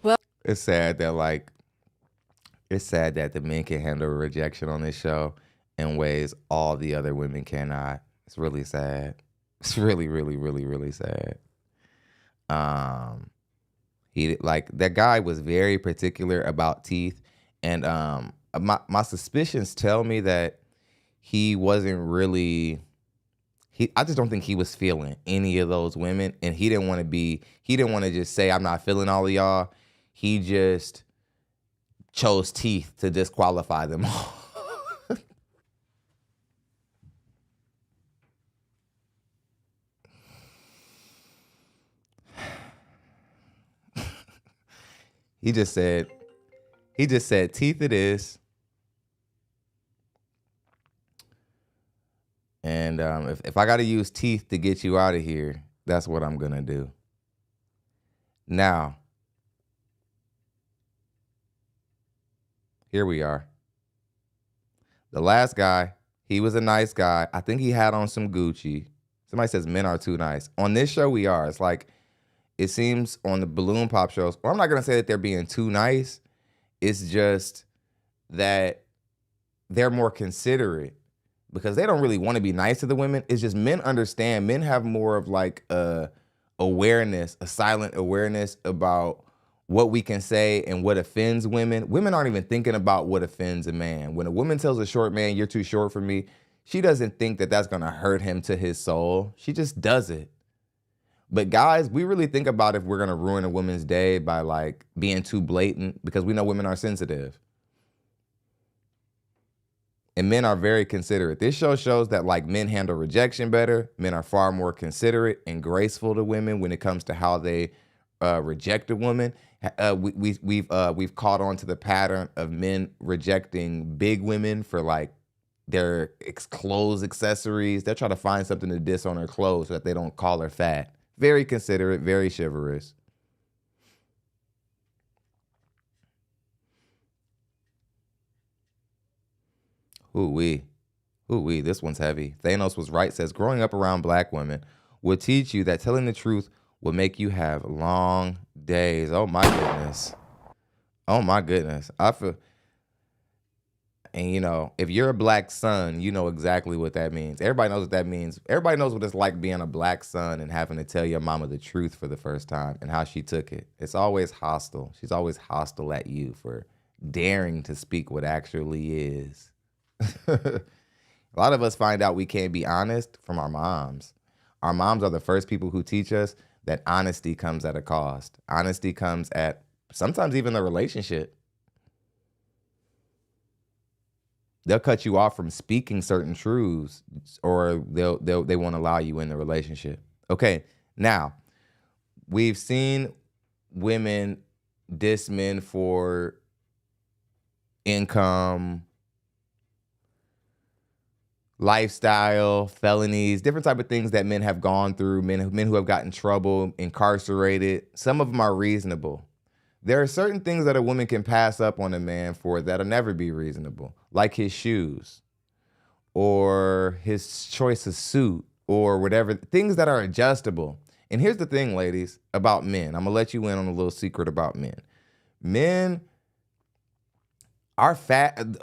Well, it's sad that the men can handle rejection on this show in ways all the other women cannot. It's really sad. It's really, really, really, really sad. That guy was very particular about teeth, and my suspicions tell me that he wasn't really. I just don't think he was feeling any of those women, and he didn't want to just say I'm not feeling all of y'all. He just chose teeth to disqualify them all. He just said teeth it is. And if I got to use teeth to get you out of here, that's what I'm going to do. Now, here we are. The last guy, he was a nice guy. I think he had on some Gucci. Somebody says men are too nice. On this show, we are. It's like, it seems on the balloon pop shows, well, I'm not going to say that they're being too nice. It's just that they're more considerate because they don't really want to be nice to the women. It's just men understand. Men have more of awareness, a silent awareness about what we can say and what offends women. Women aren't even thinking about what offends a man. When a woman tells a short man, you're too short for me, she doesn't think that that's going to hurt him to his soul. She just does it. But guys, we really think about if we're going to ruin a woman's day by being too blatant because we know women are sensitive. And men are very considerate. This show shows that like men handle rejection better. Men are far more considerate and graceful to women when it comes to how they reject a woman. We've caught on to the pattern of men rejecting big women for like their clothes accessories. They're trying to find something to diss on her clothes so that they don't call her fat. Very considerate, very chivalrous. Ooh-wee. Ooh-wee, this one's heavy. Thanos was right, says, growing up around black women will teach you that telling the truth will make you have long days. Oh, my goodness. Oh, my goodness. I feel... And, you know, if you're a black son, you know exactly what that means. Everybody knows what that means. Everybody knows what it's like being a black son and having to tell your mama the truth for the first time and how she took it. It's always hostile. She's always hostile at you for daring to speak what actually is. A lot of us find out we can't be honest from our moms. Our moms are the first people who teach us that honesty comes at a cost. Honesty comes at sometimes even a relationship. They'll cut you off from speaking certain truths, or they won't allow you in the relationship. Okay, now we've seen women diss men for income, lifestyle, felonies, different type of things that men have gone through, men who have gotten in trouble, incarcerated. Some of them are reasonable. There are certain things that a woman can pass up on a man for that'll never be reasonable, like his shoes or his choice of suit or whatever, things that are adjustable. And here's the thing, ladies, about men. I'm going to let you in on a little secret about men. Men are fashion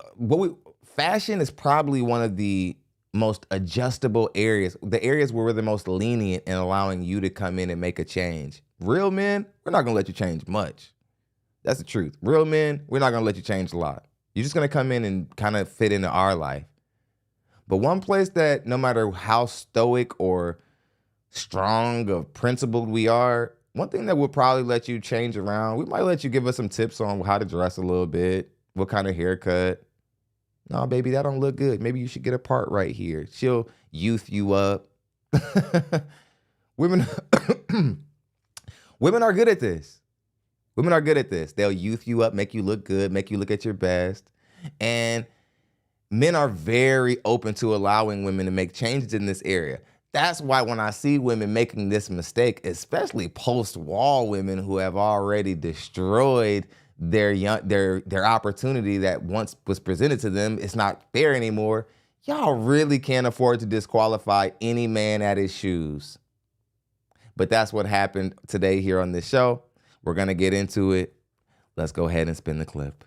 is probably one of the most adjustable areas, the areas where we're the most lenient in allowing you to come in and make a change. Real men, we're not going to let you change much. That's the truth. Real men, we're not going to let you change a lot. You're just going to come in and kind of fit into our life. But one place that no matter how stoic or strong or principled we are, one thing that we'll probably let you change around, we might let you give us some tips on how to dress a little bit, what kind of haircut. No, baby, that don't look good. Maybe you should get a part right here. She'll youth you up. Women are good at this. Women are good at this. They'll youth you up, make you look good, make you look at your best. And men are very open to allowing women to make changes in this area. That's why when I see women making this mistake, especially post-wall women who have already destroyed their opportunity that once was presented to them, it's not there anymore. Y'all really can't afford to disqualify any man at his shoes. But that's what happened today here on this show. We're going to get into it. Let's go ahead and spin the clip.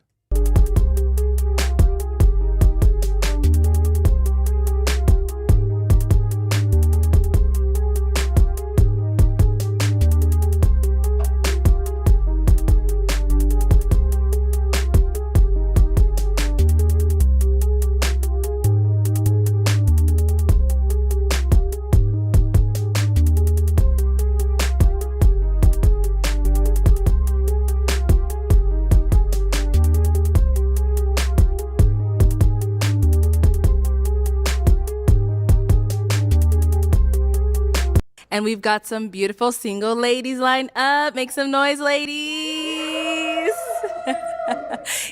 And we've got some beautiful single ladies lined up. Make some noise, ladies.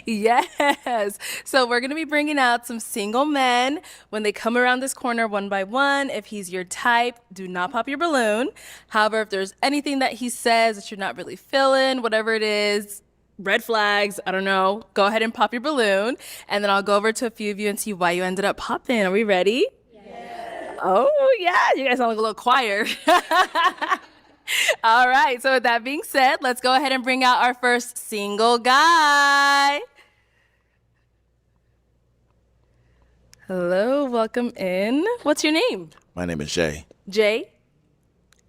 Yes. So we're going to be bringing out some single men. When they come around this corner one by one, if he's your type, do not pop your balloon. However, if there's anything that he says that you're not really feeling, whatever it is, red flags, I don't know, go ahead and pop your balloon. And then I'll go over to a few of you and see why you ended up popping. Are we ready? Oh, yeah, you guys sound like a little choir. All right, so with that being said, let's go ahead and bring out our first single guy. Hello, welcome in. What's your name? My name is Jay. Jay?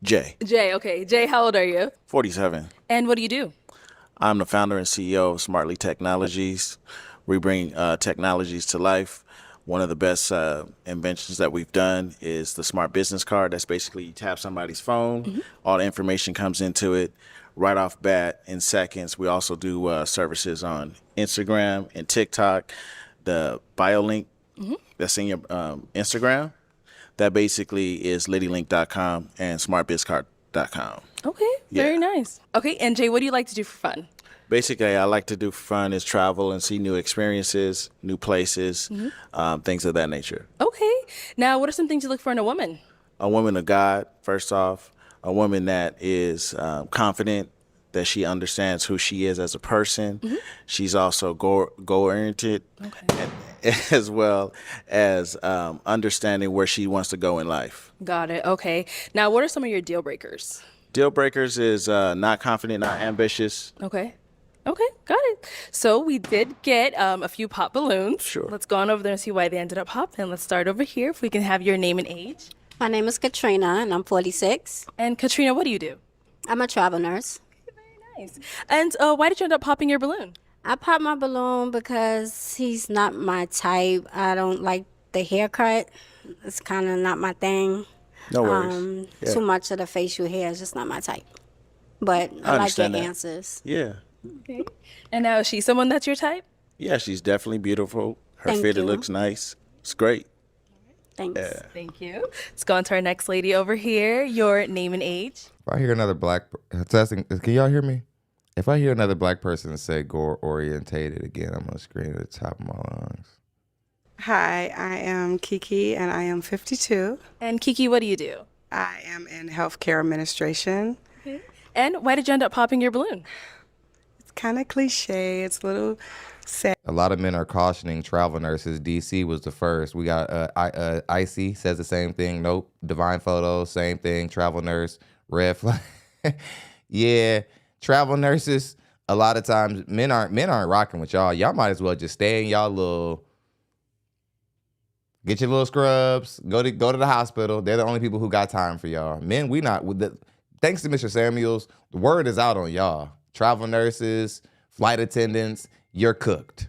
Jay. Jay, okay. Jay, how old are you? 47. And what do you do? I'm the founder and CEO of Smartly Technologies. We bring technologies to life. One of the best inventions that we've done is the smart business card. That's basically you tap somebody's phone, all the information comes into it right off bat in seconds. We also do services on Instagram and TikTok. The BioLink that's in your Instagram. That basically is lidylink.com and smartbizcard.com. Okay, very nice. Okay, and Jay, what do you like to do for fun? Basically, I like to do for fun is travel and see new experiences, new places, things of that nature. Okay, now what are some things you look for in a woman? A woman of God, first off. A woman that is confident, that she understands who she is as a person. She's also goal-oriented, as well as understanding where she wants to go in life. Got it. Okay. Now, what are some of your deal breakers? Deal breakers is not confident, not ambitious. Okay. Okay, got it. So we did get a few pop balloons. Sure. Let's go on over there and see why they ended up popping. Let's start over here. If we can have your name and age. My name is Katrina, and I'm 46. And Katrina, what do you do? I'm a travel nurse. Nice. And why did you end up popping your balloon? I popped my balloon because he's not my type. I don't like the haircut. It's kind of not my thing. No worries. Too much of the facial hair is just not my type. But I like your answers. Yeah. Okay. And now, is she someone that's your type? Yeah, she's definitely beautiful. Her Thank fitted you. looks nice. It's great. Thanks. Yeah. Thank you. Let's go on to our next lady over here. Your name and age. If I hear another testing, can y'all hear me? If I hear another black person say gore orientated again, I'm gonna scream at the top of my lungs. Hi, I am Kiki, and I am 52. And Kiki, what do you do? I am in healthcare administration. Okay. And why did you end up popping your balloon? It's kind of cliche. It's a little sad. A lot of men are cautioning travel nurses. DC was the first. We got Icy says the same thing. Nope. Divine Photos, same thing. Travel nurse, red flag. Yeah, travel nurses. A lot of times, men aren't rocking with y'all. Y'all might as well just stay in y'all little. Get your little scrubs. Go to the hospital. They're the only people who got time for y'all. Men, we not. Thanks to Mr. Samuels, the word is out on y'all. Travel nurses, flight attendants, you're cooked.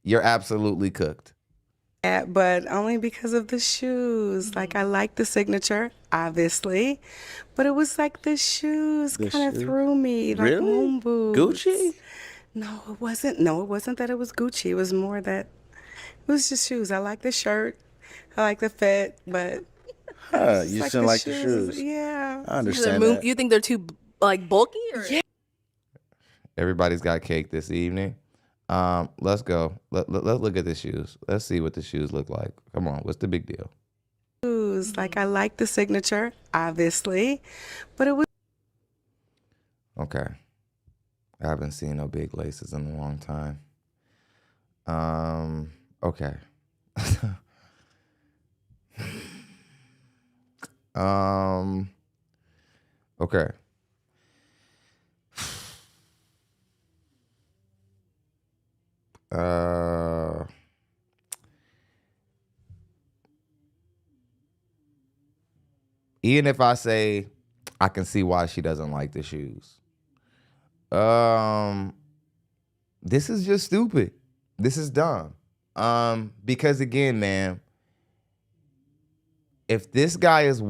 You're absolutely cooked. Yeah, but only because of the shoes. Like, I like the signature, obviously, but it was like the shoes kind of threw me. Like Really? moon boots. Gucci? No, it wasn't. No, it wasn't that it was Gucci. It was more that it was just shoes. I like the shirt. I like the fit, but You just didn't like the shoes. Yeah. I understand that. You think they're too bulky? Or? Yeah. Everybody's got cake this evening. Let's go. Let's look at the shoes. Let's see what the shoes look like. Come on, what's the big deal? Shoes. Like, I like the signature, obviously, but it was. Okay. I haven't seen no big laces in a long time. Okay. Okay. Even if I say I can see why she doesn't like the shoes. This is just stupid. This is dumb. Because again, man, if this guy is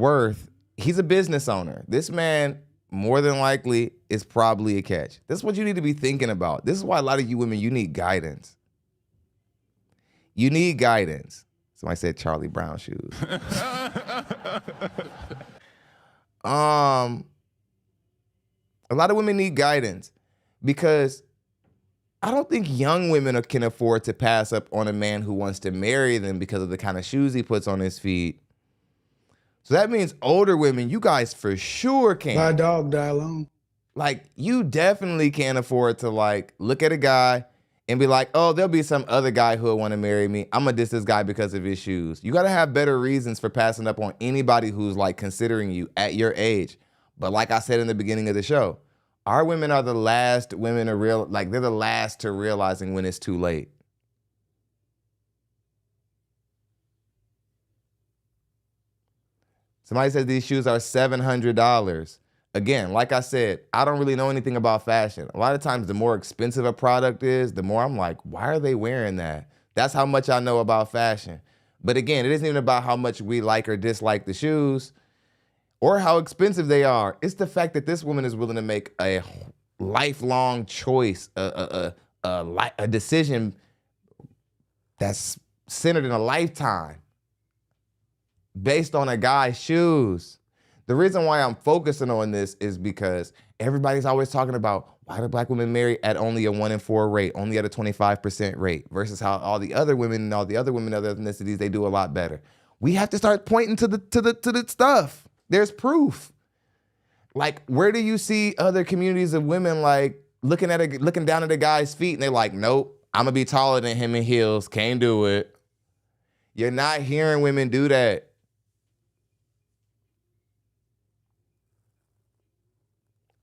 he's a business owner. This man, more than likely, is probably a catch. This is what you need to be thinking about. This is why a lot of you women, you need guidance. You need guidance. Somebody said Charlie Brown shoes. A lot of women need guidance because I don't think young women can afford to pass up on a man who wants to marry them because of the kind of shoes he puts on his feet. So that means older women, you guys for sure can't. My dog die alone. Like, you definitely can't afford to, like, look at a guy and be like, oh, there'll be some other guy who'll want to marry me. I'm going to diss this guy because of his shoes. You got to have better reasons for passing up on anybody who's, like, considering you at your age. But like I said in the beginning of the show, our women are the last women to they're the last to realizing when it's too late. Somebody says these shoes are $700. Again, like I said, I don't really know anything about fashion. A lot of times, the more expensive a product is, the more I'm like, why are they wearing that? That's how much I know about fashion. But again, it isn't even about how much we like or dislike the shoes or how expensive they are. It's the fact that this woman is willing to make a lifelong choice, a decision that's centered in a lifetime based on a guy's shoes. The reason why I'm focusing on this is because everybody's always talking about why do black women marry at only a 1 in 4 rate, only at a 25% rate, versus how all the other women and all the other women of other ethnicities, they do a lot better. We have to start pointing to the stuff. There's proof. Like, where do you see other communities of women like looking down at a guy's feet and they're like, nope, I'm gonna be taller than him in heels, can't do it. You're not hearing women do that.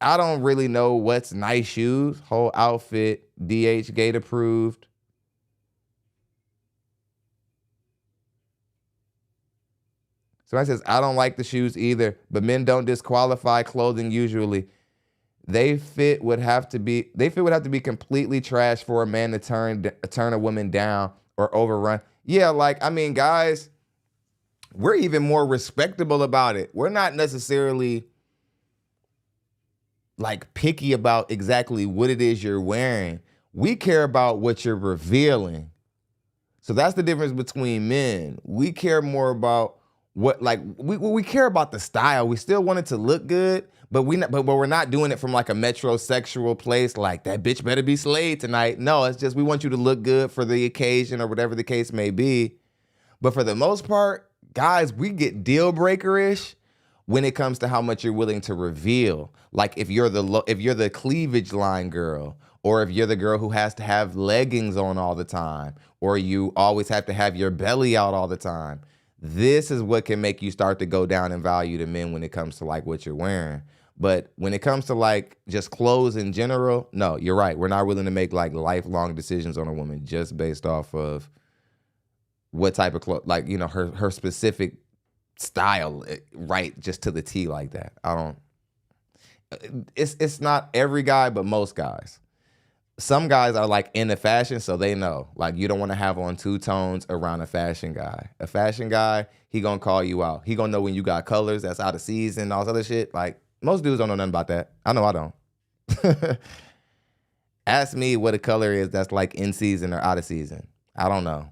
I don't really know what's nice shoes. Whole outfit, DH gate approved. Somebody says, I don't like the shoes either, but men don't disqualify clothing usually. They fit would have to be completely trash for a man to turn a woman down or overrun. Yeah, like, I mean, guys, we're even more respectable about it. We're not necessarily like picky about exactly what it is you're wearing. We care about what you're revealing. So that's the difference between men. We care more about what, like, we care about the style. We still want it to look good, but we're not doing it from like a metrosexual place, like that bitch better be slayed tonight. No, it's just we want you to look good for the occasion or whatever the case may be. But for the most part, guys, we get deal breaker-ish when it comes to how much you're willing to reveal. Like if you're the cleavage line girl, or if you're the girl who has to have leggings on all the time, or you always have to have your belly out all the time. This is what can make you start to go down in value to men when it comes to like what you're wearing. But when it comes to like just clothes in general, no, you're right. We're not willing to make like lifelong decisions on a woman just based off of what type of clothes, like, you know, her specific style, right, just to the T like that. It's not every guy, but most guys. Some guys are like into fashion, so they know. Like, you don't want to have on two tones around a fashion guy. A fashion guy, he gonna call you out. He gonna know when you got colors that's out of season, all this other shit. Like, most dudes don't know nothing about that. I know I don't. Ask me what a color is that's like in season or out of season. I don't know.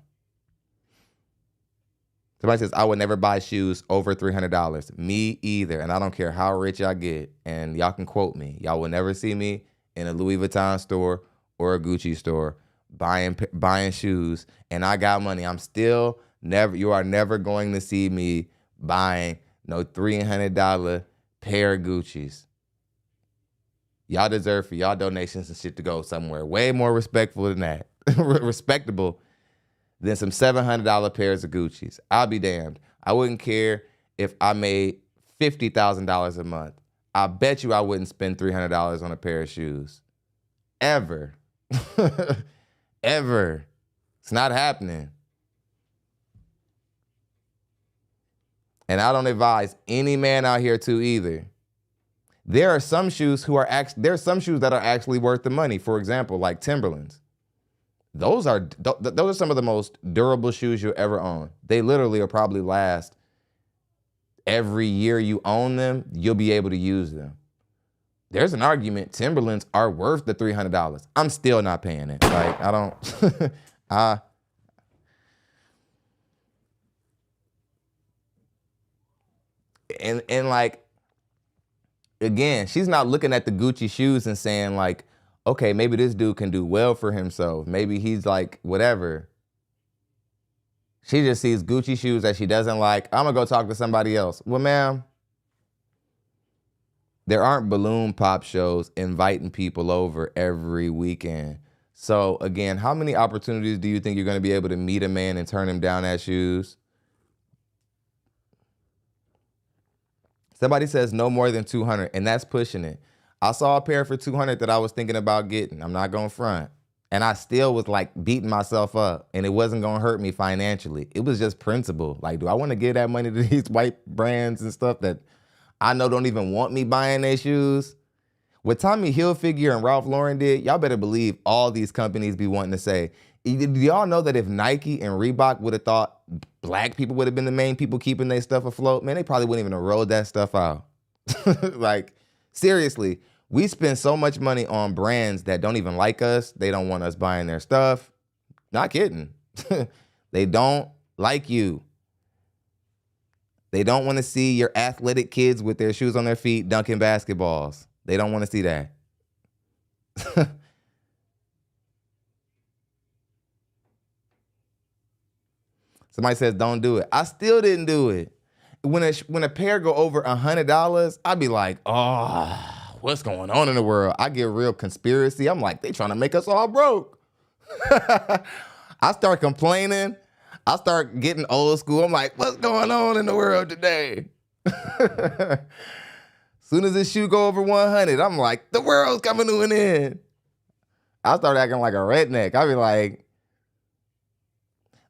Somebody says, I would never buy shoes over $300. Me either. And I don't care how rich I get. And y'all can quote me. Y'all will never see me in a Louis Vuitton store or a Gucci store buying shoes. And I got money. You are never going to see me buying no $300 pair of Gucci's. Y'all deserve for y'all donations and shit to go somewhere way more respectful than that. Respectable than some $700 pairs of Gucci's. I'll be damned. I wouldn't care if I made $50,000 a month. I bet you I wouldn't spend $300 on a pair of shoes. Ever. Ever. It's not happening. And I don't advise any man out here to either. There are some shoes that are actually worth the money. For example, like Timberlands. Those are some of the most durable shoes you'll ever own. They literally will probably last every year you own them, you'll be able to use them. There's an argument Timberlands are worth the $300. I'm still not paying it. Like, I don't, and like, again, she's not looking at the Gucci shoes and saying like, okay, maybe this dude can do well for himself. Maybe he's like, whatever. She just sees Gucci shoes that she doesn't like. I'm gonna go talk to somebody else. Well, ma'am, there aren't balloon pop shows inviting people over every weekend. So again, how many opportunities do you think you're gonna be able to meet a man and turn him down at shoes? Somebody says no more than 200, and that's pushing it. I saw a pair for 200 that I was thinking about getting. I'm not gonna front. And I still was like beating myself up, and it wasn't gonna hurt me financially. It was just principle. Like, do I wanna give that money to these white brands and stuff that I know don't even want me buying their shoes? What Tommy Hilfiger and Ralph Lauren did, y'all better believe all these companies be wanting to say. Do y'all know that if Nike and Reebok would have thought black people would have been the main people keeping their stuff afloat, man, they probably wouldn't even have rolled that stuff out. Like, seriously, we spend so much money on brands that don't even like us. They don't want us buying their stuff. Not kidding. They don't like you. They don't want to see your athletic kids with their shoes on their feet dunking basketballs. They don't want to see that. Somebody says, don't do it. I still didn't do it. When a pair go over $100, I'd be like, oh, what's going on in the world? I get real conspiracy. I'm like, they trying to make us all broke. I start complaining. I start getting old school. I'm like, what's going on in the world today? Soon as this shoe go over 100, I'm like, the world's coming to an end. I start acting like a redneck. I be like,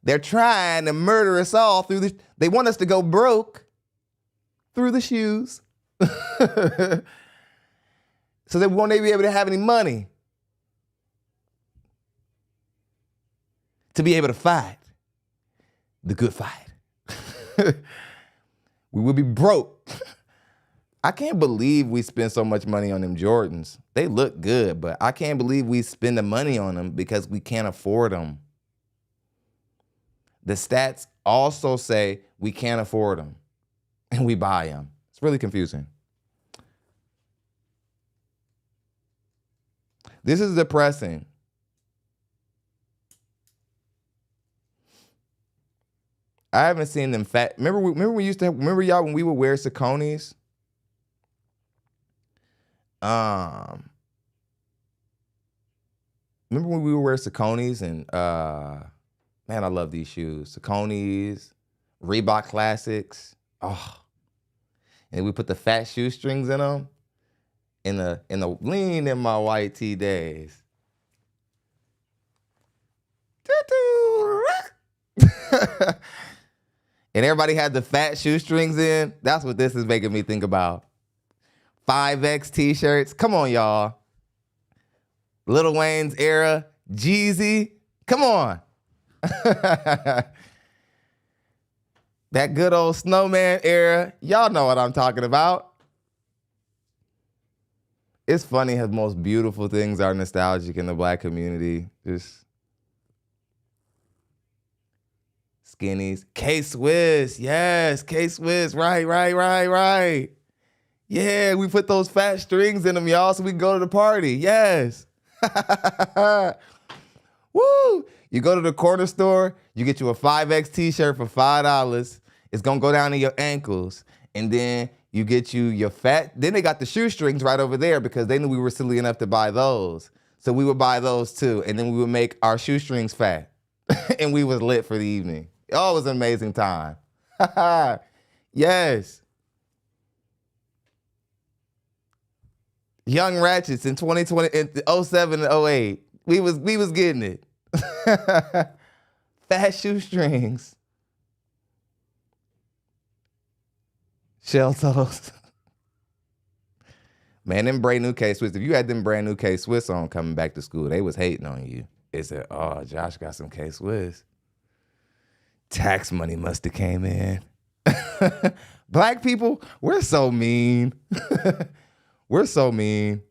they're trying to murder us all through the, they want us to go broke through the shoes. So they won't be able to have any money to be able to fight the good fight. We will be broke. I can't believe we spend so much money on them Jordans. They look good, but I can't believe we spend the money on them because we can't afford them. The stats also say we can't afford them, and we buy them. It's really confusing. This is depressing. I haven't seen them fat. Remember we used to have, remember y'all when we would wear Saucony's? Remember when we would wear Saucony's and man, I love these shoes. Saucony's, Reebok Classics. Oh. And we put the fat shoestrings in them. In the lean in my white tee days. And everybody had the fat shoestrings in. That's what this is making me think about. 5X t-shirts. Come on, y'all. Lil Wayne's era. Jeezy. Come on. That good old snowman era. Y'all know what I'm talking about. It's funny how most beautiful things are nostalgic in the Black community. Just skinnies. K-Swiss. Yes, K-Swiss. Right. Yeah, we put those fat strings in them, y'all, so we can go to the party. Yes. Woo! You go to the corner store, you get you a 5X t-shirt for $5. It's going to go down to your ankles. And then you get you your fat. Then they got the shoestrings right over there because they knew we were silly enough to buy those. So we would buy those too. And then we would make our shoestrings fat. And we was lit for the evening. Oh, it was an amazing time. Yes. Young Ratchets in 2020, in 07 and 08. We was getting it. Fat shoestrings. Shell toes. Man, them brand new K-Swiss. If you had them brand new K-Swiss on coming back to school, they was hating on you. They said, oh, Josh got some K-Swiss. Tax money must have came in. Black people, we're so mean. We're so mean.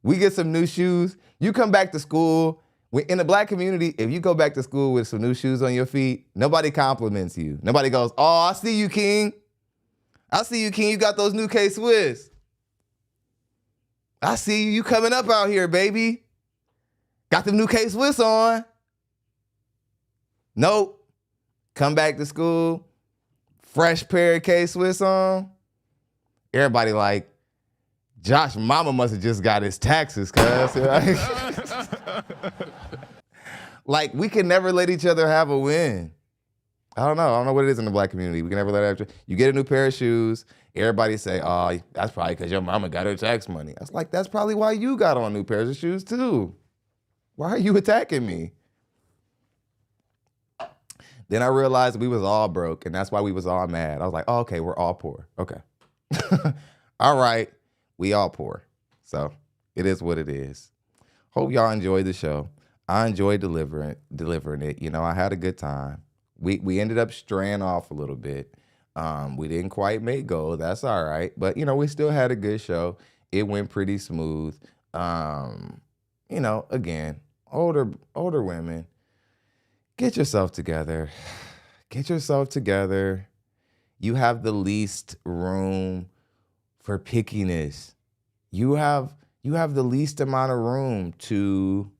We get some new shoes. You come back to school. In the Black community, if you go back to school with some new shoes on your feet, nobody compliments you. Nobody goes, oh, I see you, King. I see you, King. You got those new K-Swiss. I see you. You coming up out here, baby. Got them new K-Swiss on. Nope. Come back to school. Fresh pair of K-Swiss on. Everybody like, Josh mama must have just got his taxes, cuz. Like, we can never let each other have a win. I don't know what it is in the Black community. We can never let you get a new pair of shoes. Everybody say, oh, that's probably because your mama got her tax money. I was like, that's probably why you got on new pairs of shoes too. Why are you attacking me? Then I realized we was all broke, and that's why we was all mad. I was like, oh, okay, we're all poor. Okay. All right, we all poor. So it is what it is. Hope y'all enjoyed the show. I enjoyed delivering it. You know, I had a good time. We ended up straying off a little bit. We didn't quite make gold. That's all right. But, you know, we still had a good show. It went pretty smooth. You know, again, older women Get yourself together. Get yourself together. You have the least room for pickiness. You have the least amount of room to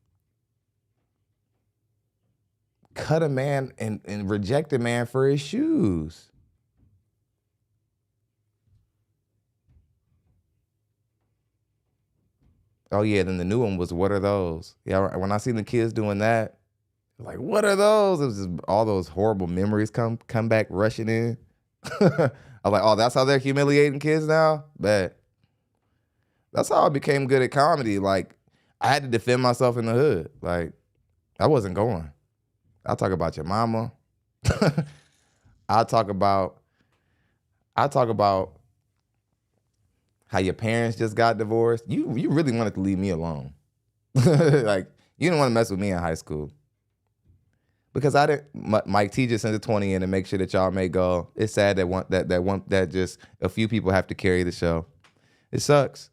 cut a man and reject a man for his shoes. Oh yeah, then the new one was, what are those? Yeah, when I seen the kids doing that, like, what are those? It was just all those horrible memories come back rushing in. I was like, oh, that's how they're humiliating kids now? Bet. That's how I became good at comedy. Like, I had to defend myself in the hood. Like, I wasn't going. I'll talk about your mama. I'll talk about how your parents just got divorced. You really wanted to leave me alone. Like, you didn't want to mess with me in high school. Because I didn't. Mike T just sent a 20 in to make sure that y'all may go. It's sad that just a few people have to carry the show. It sucks.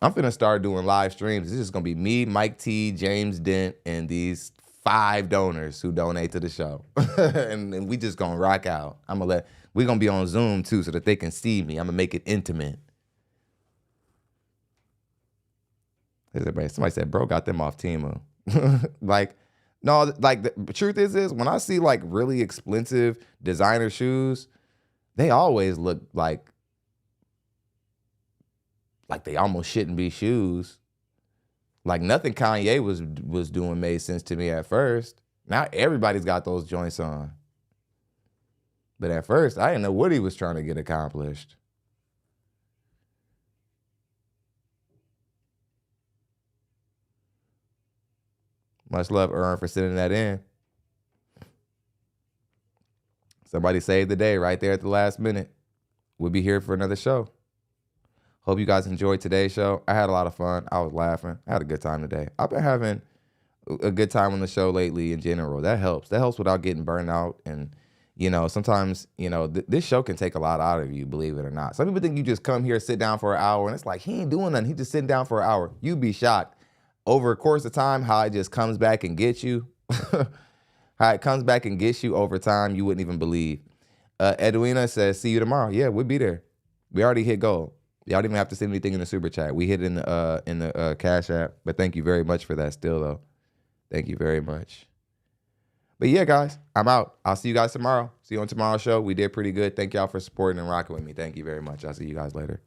I'm finna start doing live streams. It's just gonna be me, Mike T, James Dent, and these 5 donors who donate to the show. and we just gonna rock out. We're gonna be on Zoom too so that they can see me. I'm gonna make it intimate. Somebody said, bro got them off Temu. Like, no, like the truth is when I see like really expensive designer shoes, they always look like they almost shouldn't be shoes. Like nothing Kanye was doing made sense to me at first. Now everybody's got those joints on. But at first, I didn't know what he was trying to get accomplished. Much love, Earn, for sending that in. Somebody saved the day right there at the last minute. We'll be here for another show. Hope you guys enjoyed today's show. I had a lot of fun. I was laughing. I had a good time today. I've been having a good time on the show lately in general. That helps. That helps without getting burned out. And, sometimes, this show can take a lot out of you, believe it or not. Some people think you just come here, sit down for an hour, and it's like, he ain't doing nothing. He just sitting down for an hour. You'd be shocked. Over a course of time, how it just comes back and gets you. How it comes back and gets you over time, you wouldn't even believe. Edwina says, see you tomorrow. Yeah, we'll be there. We already hit goal. Y'all didn't even have to send anything in the super chat. We hit it in the Cash App. But thank you very much for that still, though. Thank you very much. But yeah, guys, I'm out. I'll see you guys tomorrow. See you on tomorrow's show. We did pretty good. Thank y'all for supporting and rocking with me. Thank you very much. I'll see you guys later.